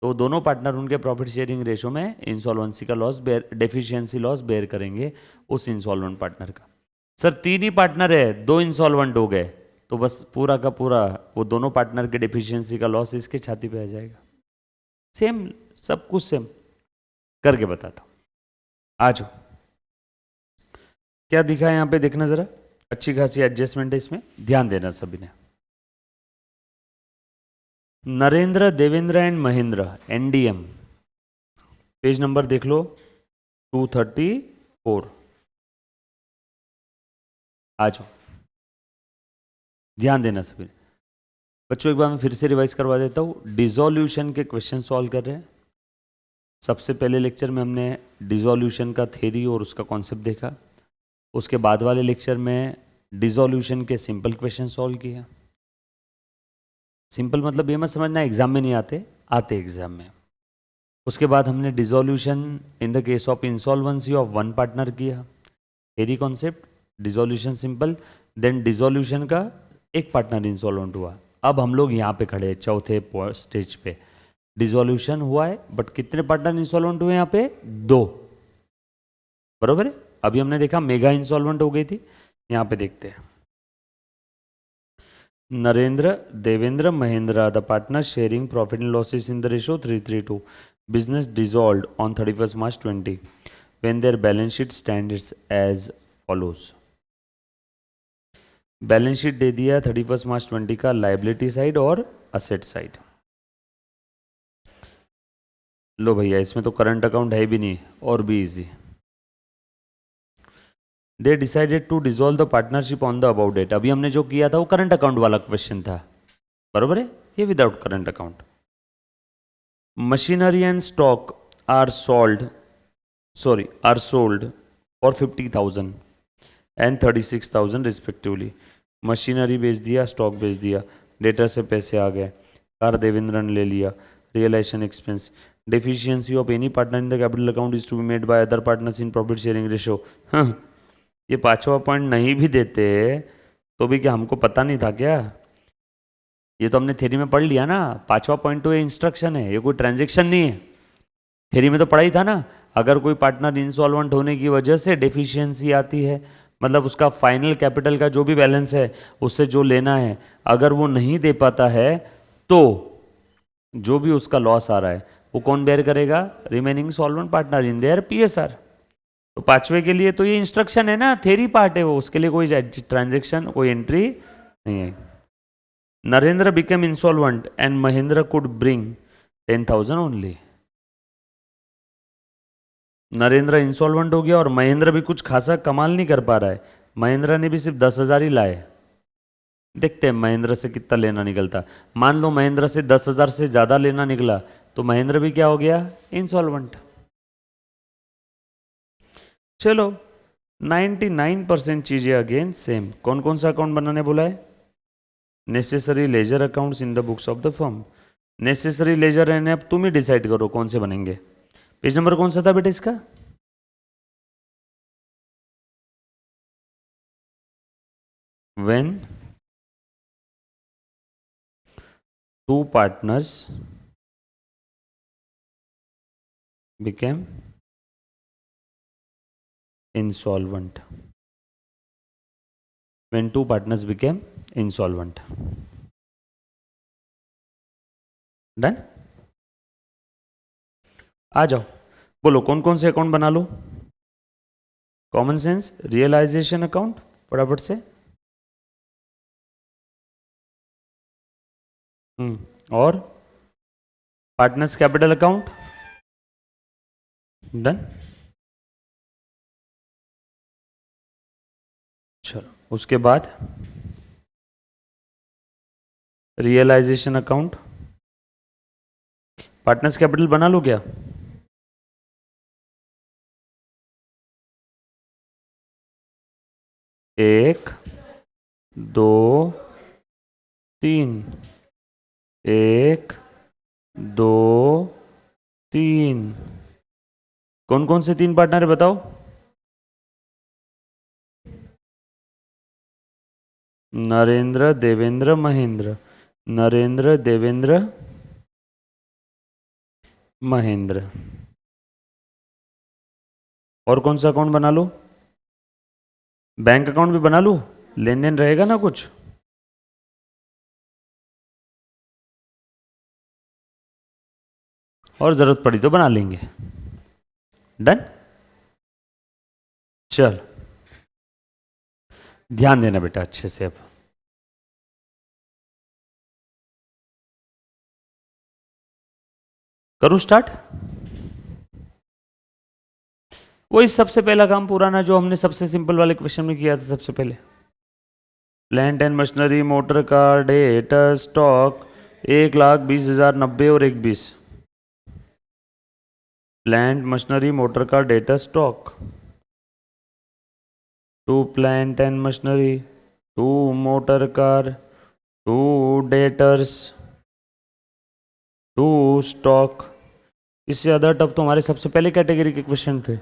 तो दोनों पार्टनर उनके प्रॉफिट शेयरिंग रेशो में इंसॉल्वेंसी का loss bear, deficiency loss bear करेंगे उस इंसॉल्वेंट पार्टनर का। सर 3 ही पार्टनर है, 2 इंसॉल्वेंट हो गए, तो बस पूरा का पूरा वो दोनों पार्टनर के डेफिशिएंसी का लॉस इसके छाती पे आ जाएगा। सेम, सब कुछ सेम करके बताता हूं। आ जाओ, क्या दिखा है यहाँ पे देखना जरा। अच्छी खासी एडजस्टमेंट है इसमें, ध्यान देना सभी ने। Narendra, Devendra and Mahendra, NDM, page number देख लो 234। आ जाओ, ध्यान देना सभी ने। बच्चों एक बार मैं फिर से रिवाइज करवा देता हूँ। डिसोल्यूशन के क्वेश्चन सॉल्व कर रहे हैं। सबसे पहले लेक्चर में हमने डिसोल्यूशन का थ्योरी और उसका कॉन्सेप्ट देखा। उसके बाद वाले लेक्चर में डिसोल्यूशन के सिंपल क्वेश्चन सॉल्व किया। सिंपल मतलब ये मत समझना एग्जाम में नहीं आते, आते एग्जाम में। उसके बाद हमने dissolution in the case of insolvency of one partner किया, theory concept, dissolution simple. Then dissolution का एक पार्टनर इंसॉल्वेंट हुआ। अब हम लोग यहाँ पे खड़े हैं चौथे स्टेज पे। डिसोल्यूशन हुआ है बट कितने पार्टनर इंसॉल्वेंट हुए? यहाँ पे 2, बरोबर है। अभी हमने देखा मेगा इंसॉल्वेंट हो गई थी, यहाँ पे देखते हैं। Narendra, Devendra, Mahendra, the partners sharing profit and losses in the ratio 3:3. Business dissolved on 31st March 20 when their balance sheet stands as follows. Balance sheet दे दिया 31 मार्च 20 का, लाइबिलिटी साइड और असेट साइड। लो भैया, इसमें तो करंट अकाउंट है भी नहीं और भी easy. They decided to dissolve the partnership on the about date. अभी हमने जो किया था वो करंट अकाउंट वाला क्वेश्चन था, बरोबर है, ये without current account. Machinery and stock are sold for 50,000 and 36,000 respectively. Machinery बेच दिया, स्टॉक बेच दिया, डेटर से पैसे आ गए, कार देवेंद्र ने ले लिया, realisation expense. Deficiency of any partner in the capital account is to be made by other partners in profit sharing ratio. ये पांचवा पॉइंट नहीं भी देते तो भी क्या हमको पता नहीं था क्या? ये तो हमने थ्योरी में पढ़ लिया ना। पांचवा पॉइंट तो ये इंस्ट्रक्शन है, ये कोई ट्रांजेक्शन नहीं है। थ्योरी में तो पढ़ा ही था ना, अगर कोई पार्टनर इंसॉल्वेंट होने की वजह से डेफिशिएंसी आती है, मतलब उसका फाइनल कैपिटल का जो भी बैलेंस है उससे जो लेना है, अगर वो नहीं दे पाता है तो जो भी उसका लॉस आ रहा है वो कौन बेयर करेगा? Remaining solvent partner in their PSR. तो पांचवे के लिए तो ये इंस्ट्रक्शन है ना, थ्योरी पार्ट है वो, उसके लिए कोई ट्रांजेक्शन, कोई एंट्री नहीं है। Narendra become insolvent and Mahendra could bring 10,000 only. Narendra insolvent हो गया और महेंद्र भी कुछ खासा कमाल नहीं कर पा रहा है, महेंद्र ने भी सिर्फ 10,000 ही लाए। देखते हैं महेंद्र से कितना लेना निकलता। मान लो महेंद्र से 10,000 से ज्यादा लेना निकला तो महेंद्र भी क्या हो गया? इंसॉल्वेंट। चलो 99% चीजें अगेन सेम। कौन कौन सा अकाउंट बनाने बोला है? Necessary ledger accounts in the books of the firm. Necessary laser रहने, अब तुम ही डिसाइड करो कौन से बनेंगे। पेज नंबर कौन सा था बेटा इसका? When two partners became insolvent. When two partners became insolvent. Done? आ जाओ, बोलो कौन कौन से अकाउंट बना लो। कॉमन सेंस रियलाइजेशन अकाउंट फटाफट से। और पार्टनर्स कैपिटल अकाउंट। डन। चलो उसके बाद रियलाइजेशन अकाउंट। पार्टनर्स कैपिटल बना लो क्या? एक, दो, तीन। एक, दो, तीन। कौन कौन से तीन पार्टनर है बताओ? नरेंद्र, देवेंद्र, महेंद्र। नरेंद्र, देवेंद्र, महेंद्र। और कौन सा अकाउंट बना लो? बैंक अकाउंट भी बना लो, लेन देन रहेगा ना कुछ। और जरूरत पड़ी तो बना लेंगे। डन। चल ध्यान देना बेटा अच्छे से। अब करूं स्टार्ट? वही सबसे पहला काम पुराना जो हमने सबसे सिंपल वाले क्वेश्चन में किया था सबसे पहले। Plant and machinery, motor car, debt, stock 1,20,000, 90 और 1,20। Plant, machinery, motor car, data, stock. To plant and machinery, to motor car, to debtors, to stock. इससे अदर टप तो हमारे सबसे पहले कैटेगरी के क्वेश्चन थे।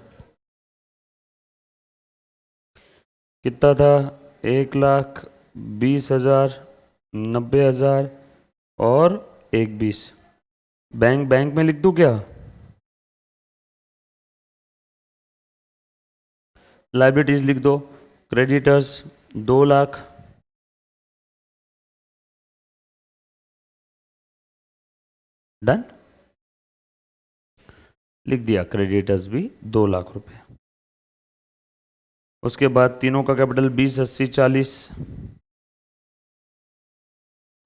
कितना था? 1,20,000, 90,000 और 1,20। बैंक बैंक में लिख दूं क्या? लाइबिलिटीज लिख दो। क्रेडिटर्स 2,00,000। डन। लिख दिया क्रेडिटर्स भी 2,00,000 रुपए। उसके बाद तीनों का कैपिटल 20, 80, 40।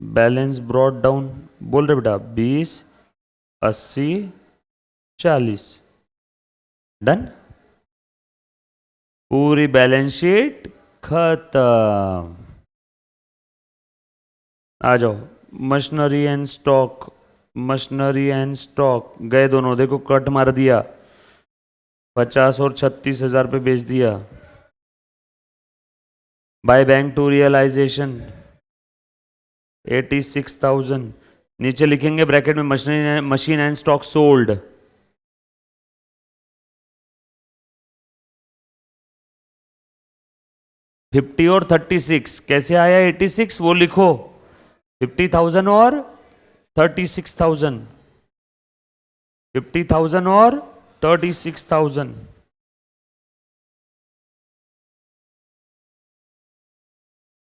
बैलेंस ब्रॉड डाउन, बोल रहे बेटा 20, 80, 40, डन। पूरी बैलेंस शीट खत्म। आ जाओ, machinery and stock, machinery and stock गए दोनों, देखो कट मार दिया, 50 और 36,000 पे बेच दिया। बाय बैंक टू रियलाइजेशन 86,000, नीचे लिखेंगे ब्रैकेट में machine and stock sold, fifty और 36, कैसे आया 86 वो लिखो, 50,000 और 36,000, 50,000 और 36,000,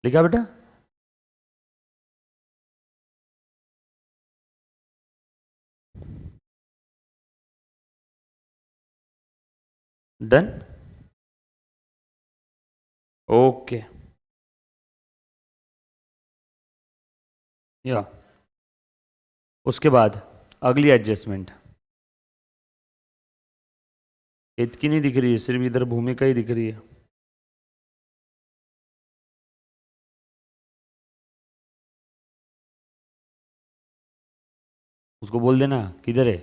लिखा बेटा? Done, okay. या उसके बाद अगली एडजस्टमेंट, इतनी नहीं दिख रही है, सिर्फ इधर भूमिका ही दिख रही है। उसको बोल देना किधर है,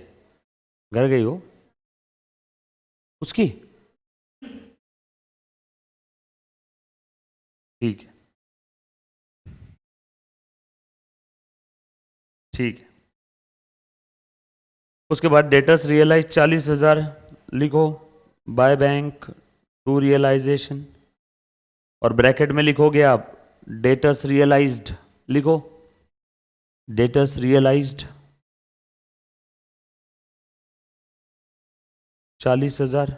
घर गई हो उसकी, ठीक है, ठीक है। उसके बाद डेटर्स रियलाइज 40,000 लिखो, बाय बैंक टू रियलाइजेशन, और ब्रैकेट में लिखोगे आप डेटर्स रियलाइज्ड, लिखो डेटर्स रियलाइज्ड 40,000,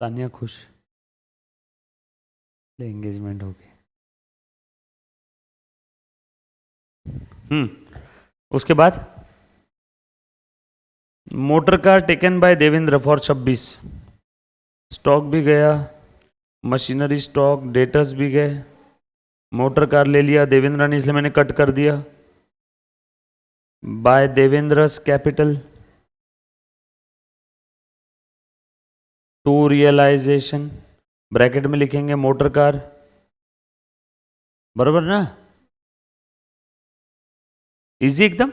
तानिया खुश, एंगेजमेंट हो गई। उसके बाद motor car taken by Devendra for 26, stock भी गया, मशीनरी स्टॉक डेटर्स भी गए, मोटर कार ले लिया देवेंद्र ने, इसलिए मैंने कट कर दिया, by Devendra's capital to realisation, bracket में लिखेंगे मोटर कार, बराबर ना, इजी एकदम।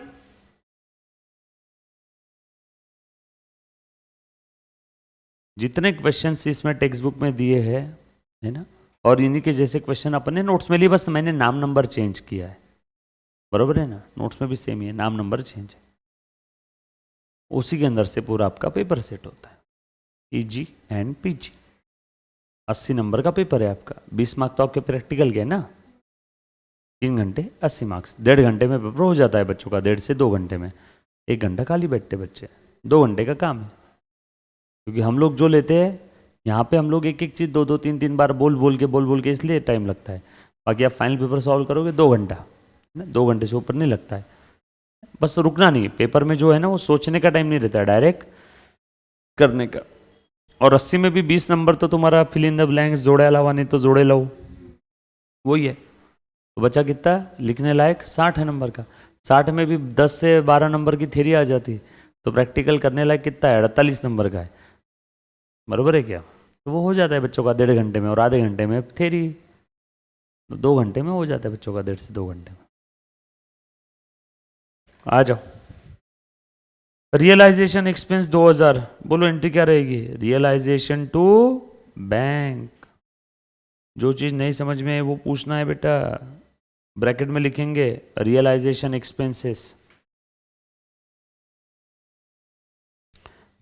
जितने क्वेश्चन इसमें टेक्स्ट बुक में दिए हैं, है ना, और इन्हीं के जैसे क्वेश्चन अपने नोट्स में लिए, बस मैंने नाम नंबर चेंज किया है, बराबर है ना, नोट्स में भी सेम ही है, नाम नंबर चेंज है, उसी के अंदर से पूरा आपका पेपर सेट होता है, ईजी एंड पीजी। 80 नंबर का पेपर है आपका, 20 मार्क्स तो आपके प्रैक्टिकल के ना, 3 घंटे 80 मार्क्स, 1.5 घंटे में पेपर हो जाता है बच्चों का, 1.5 से 2 घंटे में, 1 घंटा खाली बैठते बच्चे, 2 घंटे का काम है। क्योंकि हम लोग जो लेते हैं यहाँ पे, हम लोग एक एक चीज़ 2-2 3-3 बार बोल बोल के इसलिए टाइम लगता है, बाकी आप फाइनल पेपर सॉल्व करोगे 2 घंटा, 2 घंटे से ऊपर नहीं लगता है। बस रुकना नहीं, पेपर में जो है ना वो सोचने का टाइम नहीं रहता है, डायरेक्ट करने का। और 80 में भी 20 नंबर तो तुम्हारा फिल इन द ब्लैंक्स, जोड़े अलावा नहीं तो जोड़े लाओ, वही है। तो बचा कितना लिखने लायक, 60 है नंबर का, 60 में भी 10 से 12 नंबर की थ्योरी आ जाती है, तो प्रैक्टिकल करने लायक कितना है, 48 नंबर का है, बराबर है क्या? तो वो हो जाता है बच्चों का 1.5 घंटे में, और आधे घंटे में थ्योरी, तो 2 घंटे में हो जाता है बच्चों का, 1.5 से 2 घंटे में। आ जाओ, रियलाइजेशन एक्सपेंस 2000, बोलो एंट्री क्या रहेगी, रियलाइजेशन टू बैंक। जो चीज नहीं समझ में है वो पूछना है बेटा, ब्रैकेट में लिखेंगे रियलाइजेशन एक्सपेंसेस,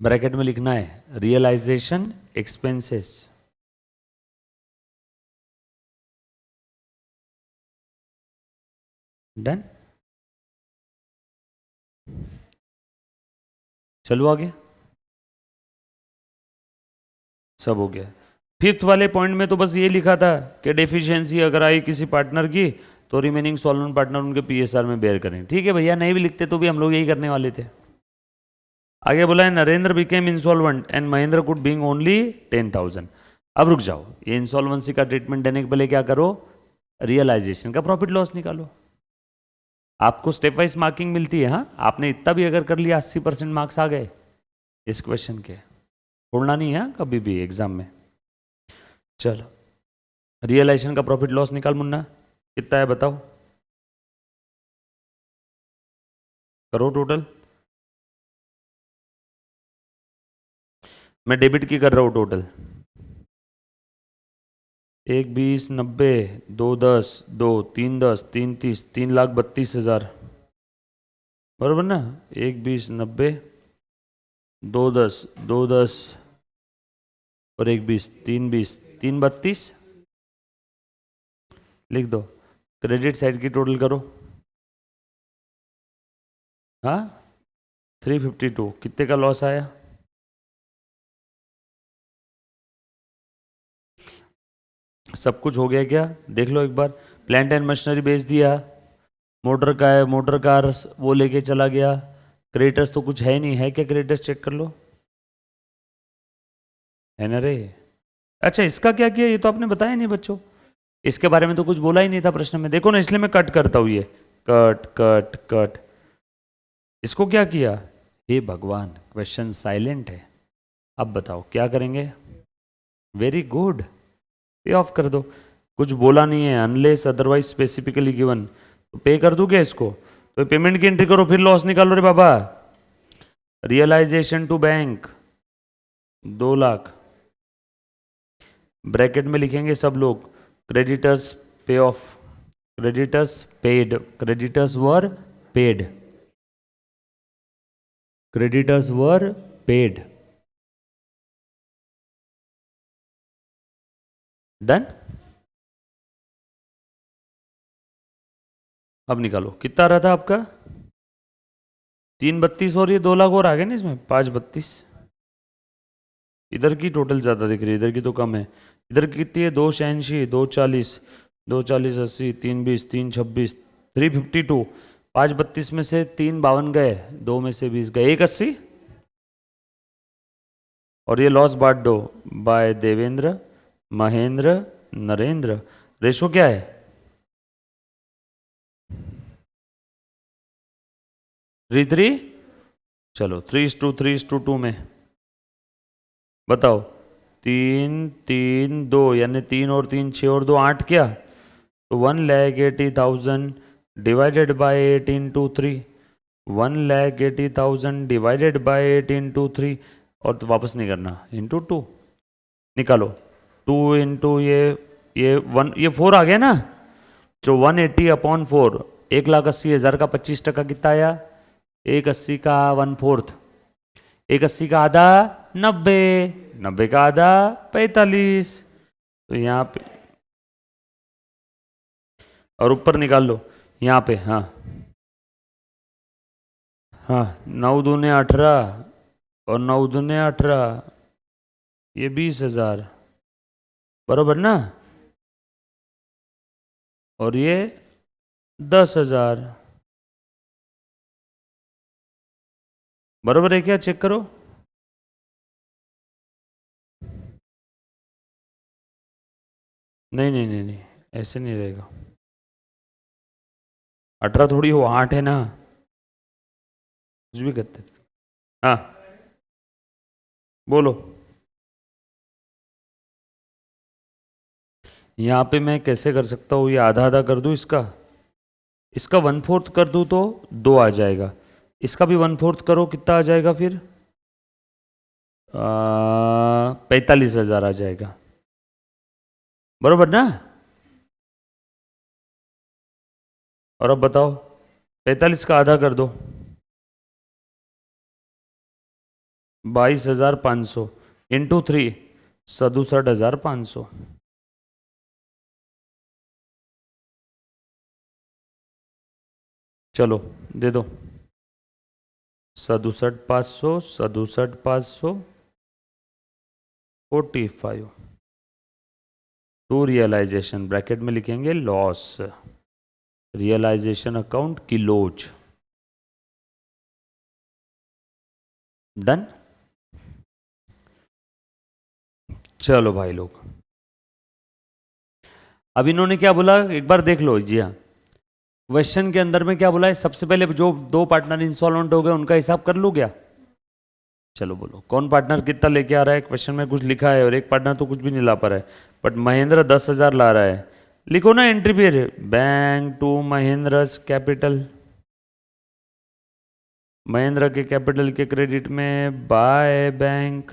ब्रैकेट में लिखना है रियलाइजेशन एक्सपेंसेस, डन। चलो आगे, सब हो गया। फिफ्थ वाले पॉइंट में तो बस ये लिखा था कि डेफिशिएंसी अगर आई किसी पार्टनर की तो रिमेनिंग सॉल्वेंट पार्टनर उनके पीएसआर में बेयर करें। ठीक है भैया, नहीं भी लिखते तो भी हम लोग यही करने वाले थे। आगे बोला है Narendra became insolvent and Mahendra could being only 10,000। अब रुक जाओ, ये इंसॉल्वेंसी का ट्रीटमेंट देने के पहले क्या करो, रियलाइजेशन का प्रॉफिट लॉस निकालो। आपको स्टेप वाइज मार्किंग मिलती है। हाँ, आपने इतना भी अगर कर लिया 80% मार्क्स आ गए इस क्वेश्चन के, छोड़ना नहीं है कभी भी एग्जाम में। चलो रियलाइजेशन का प्रॉफिट लॉस निकाल मुन्ना, कितना है बताओ, करो टोटल। मैं डेबिट की कर रहा हूं टोटल, 1,20,90, 2,10, 2,3,10, 3,30, 3,32,000 बराबर ना। 1,20,90, 2,10, 2,10 और 1,20, 3,20, 3,32 लिख दो। क्रेडिट साइड की टोटल करो। हाँ 352, कितने का लॉस आया, सब कुछ हो गया क्या, देख लो एक बार। प्लांट एंड मशीनरी बेच दिया, मोटर का है, मोटर कार वो लेके चला गया, क्रेडिटर्स तो कुछ है ही नहीं, है क्या क्रेडिटर्स, चेक कर लो, है ना रे। अच्छा इसका क्या किया, ये तो आपने बताया नहीं बच्चों, इसके बारे में तो कुछ बोला ही नहीं था प्रश्न में, देखो ना, इसलिए मैं कट करता हूं, ये कट कट कट। इसको क्या किया, हे भगवान क्वेश्चन साइलेंट है। अब बताओ क्या करेंगे, वेरी गुड, पे ऑफ कर दो। कुछ बोला नहीं है, अनलेस अदरवाइज स्पेसिफिकली गिवन, तो पे कर दूं क्या इसको, तो पेमेंट की एंट्री करो, फिर लॉस निकालो रे बाबा। Realisation to bank 2 lakh, bracket में लिखेंगे सब लोग, creditors pay off, creditors paid, creditors were paid, creditors were paid, done. अब निकालो कितना रहा था आपका, 3,32 और ये 2 लाख और आ गए ना इसमें, 5,32। इधर की टोटल ज़्यादा दिख रही है, इधर की तो कम है। इधर की कितनी है, 2,86, 2,40, 2,40, 80, 3,20, 3,26, 352। 5,32 में से 3,52 गए, 2 में से 20 गए, 1,80। और ये लॉस बांट दो बाय देवेंद्र, महेंद्र, नरेंद्र। रेशो क्या है, 3:3। चलो 3:2 में बताओ, 3, 3, 2 यानी 3 और 3 6 और 2 8, क्या तो 1,80,000 divided by 8 into 3, 1,80,000 divided by 8 into 3, और तो वापस नहीं करना, इंटू 2 निकालो, 2 इंटू ये 1, ये 4 आ गया ना, तो 180/4, 1,80,000 का 25% कितना आया, 180 का 1/4, 180 का आधा 90, 90 का आधा 45, तो यहाँ पे और ऊपर निकाल लो यहाँ पे। हाँ हाँ, 9 दूने 18 और 9 दूने 18, ये 20,000 बरोबर ना, और ये 10,000 बरोबर है क्या, चेक करो। नहीं नहीं नहीं नहीं, ऐसे नहीं रहेगा, 18 थोड़ी हो, 8 है ना, कुछ भी करते। हाँ बोलो, यहाँ पे मैं कैसे कर सकता हूँ, ये आधा आधा कर दूँ इसका, इसका 1/4 कर दूँ तो 2 आ जाएगा, इसका भी 1/4 करो, कितना आ जाएगा फिर, 45,000 आ जाएगा, बरोबर ना। और अब बताओ 45 का आधा कर दो, 22,500 इंटू 3, 67,500। चलो दे दो, 67,500, 67,500, 45, टू रियलाइजेशन, ब्रैकेट में लिखेंगे loss, realisation account close. Done. चलो भाई लोग, अब इन्होंने क्या बोला एक बार देख लो जी। हाँ, क्वेश्चन के अंदर में क्या बोला है, सबसे पहले जो दो पार्टनर इंसॉल्वेंट हो गए उनका हिसाब कर लूँ क्या? चलो बोलो कौन पार्टनर कितना लेके आ रहा है। क्वेश्चन में कुछ लिखा है और एक पार्टनर तो कुछ भी नहीं ला पा रहा है, बट महेंद्र 10,000 ला रहा है। लिखो ना एंट्री फिर, बैंक टू महेंद्रस कैपिटल, महेंद्र के कैपिटल के क्रेडिट में बाय बैंक।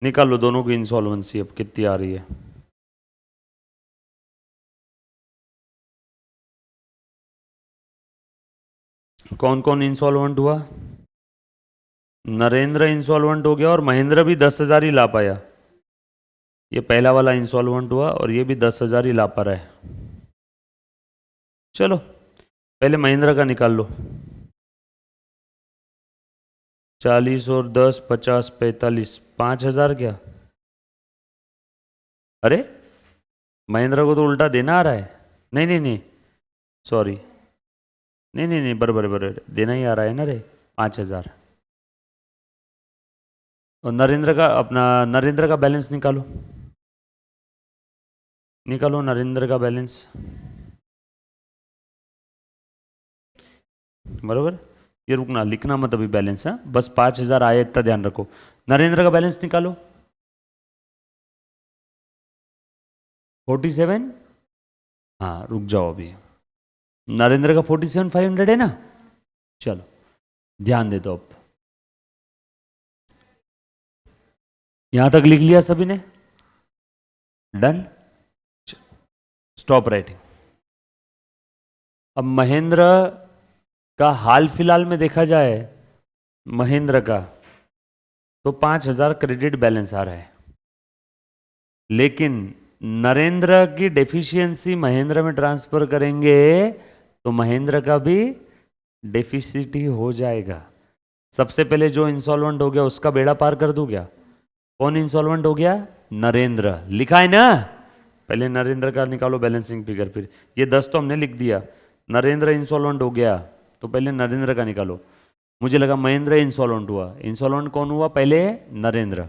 निकालो दोनों की इंसॉल्वेंसी अब कितनी आ रही है। कौन कौन इंसॉल्वेंट हुआ? नरेंद्र इंसॉल्वेंट हो गया और महेंद्र भी 10,000 ही ला पाया। ये पहला वाला इंसॉल्वेंट हुआ और ये भी 10,000 ही ला पा रहा है। चलो पहले महेंद्र का निकाल लो। 40 और 10 50 45 5,000 क्या? अरे महेंद्र को तो उल्टा देना आ रहा है। नहीं नहीं नहीं, सॉरी, नहीं नहीं नहीं, बराबर बराबर देना ही आ रहा है ना रे, 5,000। और नरेंद्र का, अपना नरेंद्र का बैलेंस निकालो, निकालो नरेंद्र का बैलेंस। बराबर, ये रुकना लिखना मत अभी बैलेंस, है बस 5,000 आया इतना ध्यान रखो। नरेंद्र का बैलेंस निकालो। 47। हाँ रुक जाओ अभी, नरेंद्र का 47,500 है ना। चलो ध्यान दे दो अब, यहां तक लिख लिया सभी ने? डन। Stop writing. अब महेंद्र का हाल फिलहाल में देखा जाए, महेंद्र का तो 5,000 क्रेडिट बैलेंस आ रहा है, लेकिन नरेंद्र की डेफिशिएंसी महेंद्र में ट्रांसफर करेंगे तो महेंद्र का भी डेफिसिट ही हो जाएगा। सबसे पहले जो इंसॉल्वेंट हो गया उसका बेड़ा पार कर दूं क्या? कौन इंसॉल्वेंट हो गया? नरेंद्र, लिखा है ना। पहले नरेंद्र का निकालो बैलेंसिंग फिगर, फिर ये 10 तो हमने लिख दिया। नरेंद्र इंसॉल्वेंट हो गया तो पहले नरेंद्र का निकालो। मुझे लगा महेंद्र इंसॉल्वेंट हुआ, इंसॉल्वेंट कौन हुआ पहले? नरेंद्र।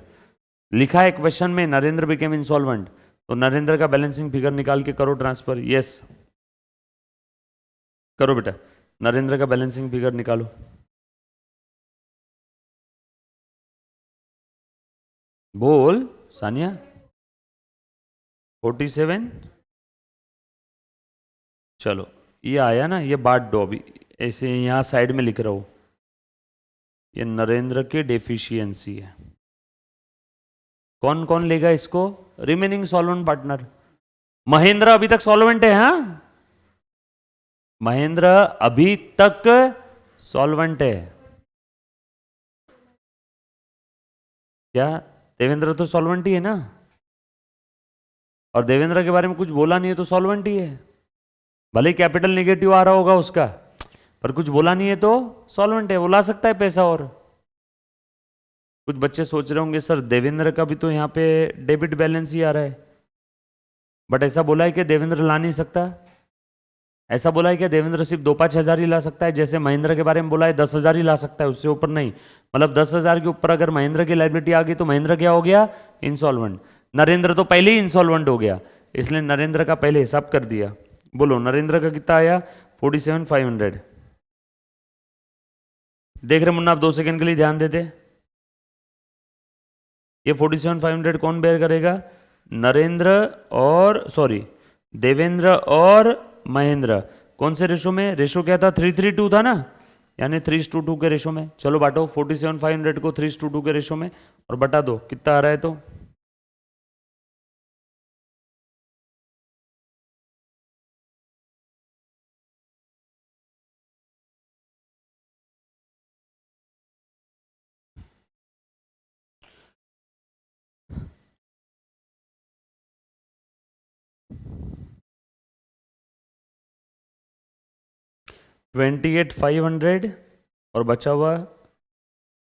लिखा है क्वेश्चन में नरेंद्र बिकेम इंसॉल्वेंट, तो नरेंद्र का बैलेंसिंग फिगर निकाल के करो ट्रांसफर। यस करो बेटा, नरेंद्र का बैलेंसिंग फिगर निकालो। बोल सानिया। 47। चलो ये आया ना, ये बांट दो अभी, ऐसे यहाँ साइड में लिख रहा हूँ, ये नरेंद्र की डेफिशिएंसी है। कौन कौन लेगा इसको? Remaining solvent partner. महेंद्र अभी तक सॉल्वेंट है। हाँ महेंद्र अभी तक सॉल्वेंट है। क्या देवेंद्र तो सॉल्वेंट ही है ना? और देवेंद्र के बारे में कुछ बोला नहीं है तो सॉल्वेंट ही है। भले ही कैपिटल नेगेटिव आ रहा होगा उसका, पर कुछ बोला नहीं है तो सॉल्वेंट है, वो ला सकता है पैसा। और कुछ बच्चे सोच रहे होंगे सर देवेंद्र का भी तो यहाँ पे डेबिट बैलेंस ही आ रहा है, बट ऐसा बोला है कि देवेंद्र ला नहीं सकता? ऐसा बोला है कि देवेंद्र सिर्फ 2-5 हज़ार ही ला सकता है? जैसे महेंद्र के बारे में बोला है 10,000 ही ला सकता है, उससे ऊपर नहीं। मतलब 10,000 के ऊपर अगर महेंद्र की लाइबिलिटी आ गई तो महेंद्र क्या हो गया? इंसॉल्वेंट। नरेंद्र तो पहले ही इंसॉल्वेंट हो गया, इसलिए नरेंद्र का पहले हिसाब कर दिया। बोलो नरेंद्र का कितना आया? 47,500। देख रहे मुन्ना, आप 2 सेकंड के लिए ध्यान देते। ये 47,500 कौन बेयर करेगा? नरेंद्र और सॉरी देवेंद्र और महेंद्र। कौन से रेशो में? रेशो क्या था? 3:3:2 था ना, यानी 3:2 के रेशो में। चलो बांटो 47,500 को 3:2 के रेशो में और बटा दो कितना आ रहा है। तो $28,500 और बचा हुआ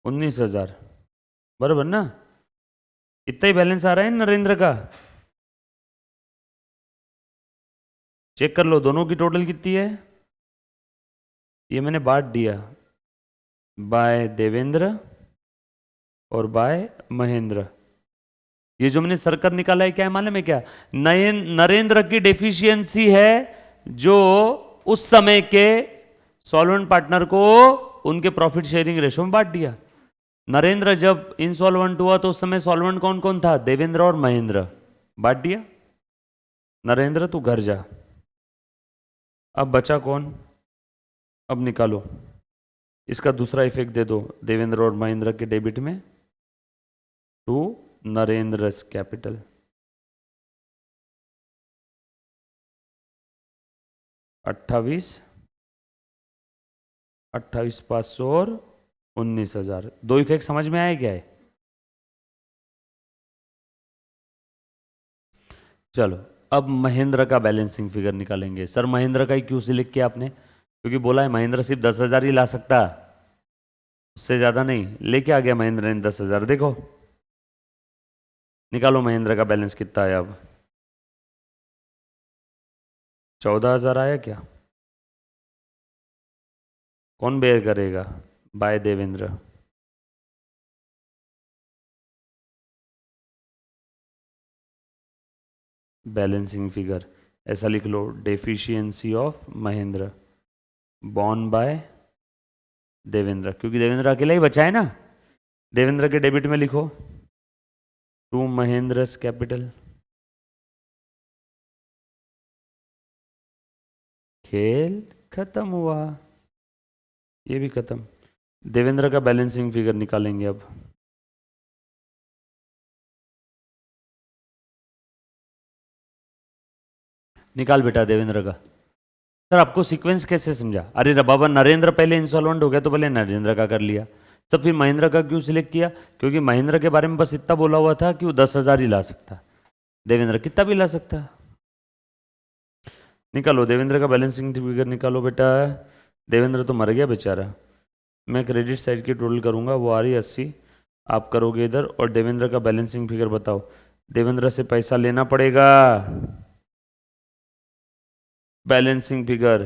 19,000 बराबर ना। इतना ही बैलेंस आ रहा है नरेंद्र का, चेक कर लो दोनों की टोटल कितनी है। ये मैंने बांट दिया बाय देवेंद्र और बाय महेंद्र। ये जो मैंने सर्कल निकाला है क्या है मालूम है क्या, नरेंद्र की डेफिशिएंसी है जो उस समय के सॉल्वेंट पार्टनर को उनके प्रॉफिट शेयरिंग रेशो में बांट दिया। नरेंद्र जब इंसॉल्वेंट हुआ तो उस समय सॉल्वेंट कौन कौन था, देवेंद्र और महेंद्र, बांट दिया। नरेंद्र तू घर जा। अब बचा कौन, अब निकालो इसका दूसरा इफेक्ट दे दो देवेंद्र और महेंद्र के डेबिट में टू नरेंद्र कैपिटल। 28,500 और 19,000, दो इफेक्ट समझ में आए क्या है। चलो अब महेंद्र का बैलेंसिंग फिगर निकालेंगे। सर महेंद्र का ही क्यों सिलेक्ट किया आपने, क्योंकि बोला है महेंद्र सिर्फ 10,000 ही ला सकता, उससे ज्यादा नहीं। लेके आ गया महेंद्र ने 10,000। देखो निकालो महेंद्र का बैलेंस कितना आया अब, 14,000 आया क्या। कौन बेयर करेगा, बाय देवेंद्र। बैलेंसिंग फिगर ऐसा लिख लो, deficiency of Mahendra borne by Devendra, क्योंकि देवेंद्र अकेला ही बचा है ना। देवेंद्र के डेबिट में लिखो टू महेंद्रस कैपिटल। खेल खत्म हुआ, ये भी खत्म। देवेंद्र का बैलेंसिंग फिगर निकालेंगे अब। निकाल बेटा देवेंद्र का। सर आपको सीक्वेंस कैसे समझा, अरे बाबा नरेंद्र पहले इंसॉल्वेंट हो गया तो पहले नरेंद्र का कर लिया, सब फिर महेंद्र का क्यों सिलेक्ट किया, क्योंकि महेंद्र के बारे में बस इतना बोला हुआ था कि वो 10,000 ही ला सकता, देवेंद्र कितना भी ला सकता। निकालो देवेंद्र का बैलेंसिंग फिगर निकालो बेटा। देवेंद्र तो मर गया बेचारा। मैं क्रेडिट साइड की टोटल करूंगा, वो आ रही है 80, आप करोगे इधर, और देवेंद्र का बैलेंसिंग फिगर बताओ। देवेंद्र से पैसा लेना पड़ेगा, बैलेंसिंग फिगर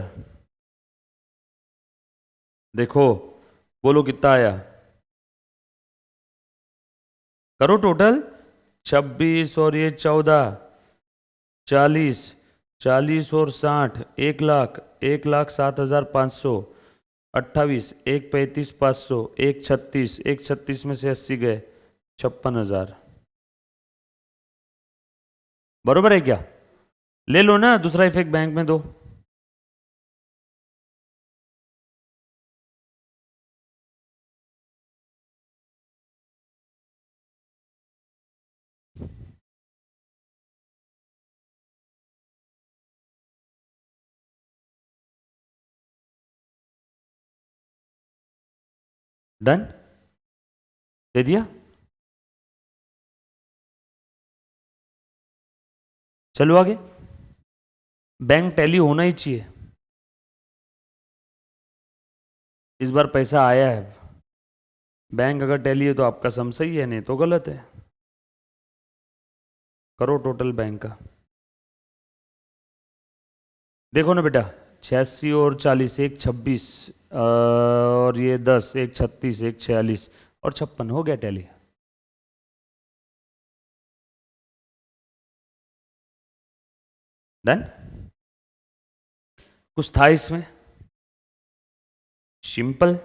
देखो, बोलो कितना आया, करो टोटल। 26 और ये 14, 40, 40 और 60, 1,00,000, 1,07,500, 28, 1,35,500, 1,36, 1,36 में से 80 गए, 56,000 बरोबर है क्या। ले लो ना दूसरा इफेक्ट बैंक में दो। डन, दे दिया। चलो आगे, बैंक टैली होना ही चाहिए। इस बार पैसा आया है, बैंक अगर टैली है तो आपका सम सही है, नहीं तो गलत है। करो टोटल बैंक का, देखो ना बेटा, 86 और 40, 1,26 और ये 10, 1,36, 1,46 और 56 हो गया टैली। डन, कुछ था इसमें सिंपल।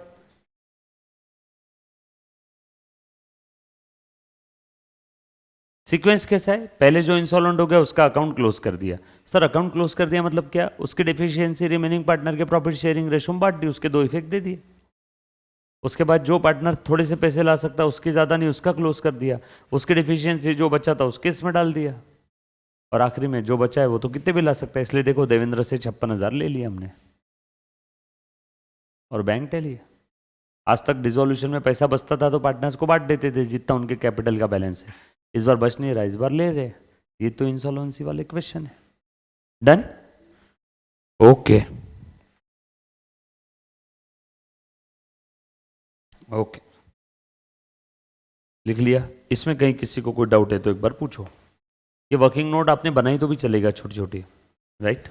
सीक्वेंस कैसा है, पहले जो इंसॉल्वेंट हो गया उसका अकाउंट क्लोज कर दिया। सर अकाउंट क्लोज कर दिया मतलब क्या, उसकी डेफिशिएंसी रिमेनिंग पार्टनर के प्रॉफिट शेयरिंग रेशो में बांट दी, उसके दो इफेक्ट दे दिए। उसके बाद जो पार्टनर थोड़े से पैसे ला सकता उसके ज़्यादा नहीं, उसका क्लोज कर दिया। उसकी डेफिशिएंसी जो बचा था उसके इसमें डाल दिया, और आखिरी में जो बचा है वो तो कितने भी ला सकता है। इसलिए देखो देवेंद्र से 56,000 ले लिया हमने, और बैंक टैली। आज तक डिसोल्यूशन में पैसा बचता था तो पार्टनर्स को बांट देते थे जितना उनके कैपिटल का बैलेंस है। इस बार बच नहीं रहा, इस बार ले रहे। ये तो इंसॉल्वेंसी वाले क्वेश्चन है। Done, okay okay. लिख लिया। इसमें कहीं किसी को कोई डाउट है तो एक बार पूछो। ये वर्किंग नोट आपने बनाई तो भी चलेगा, छोटी छोटी, राइट।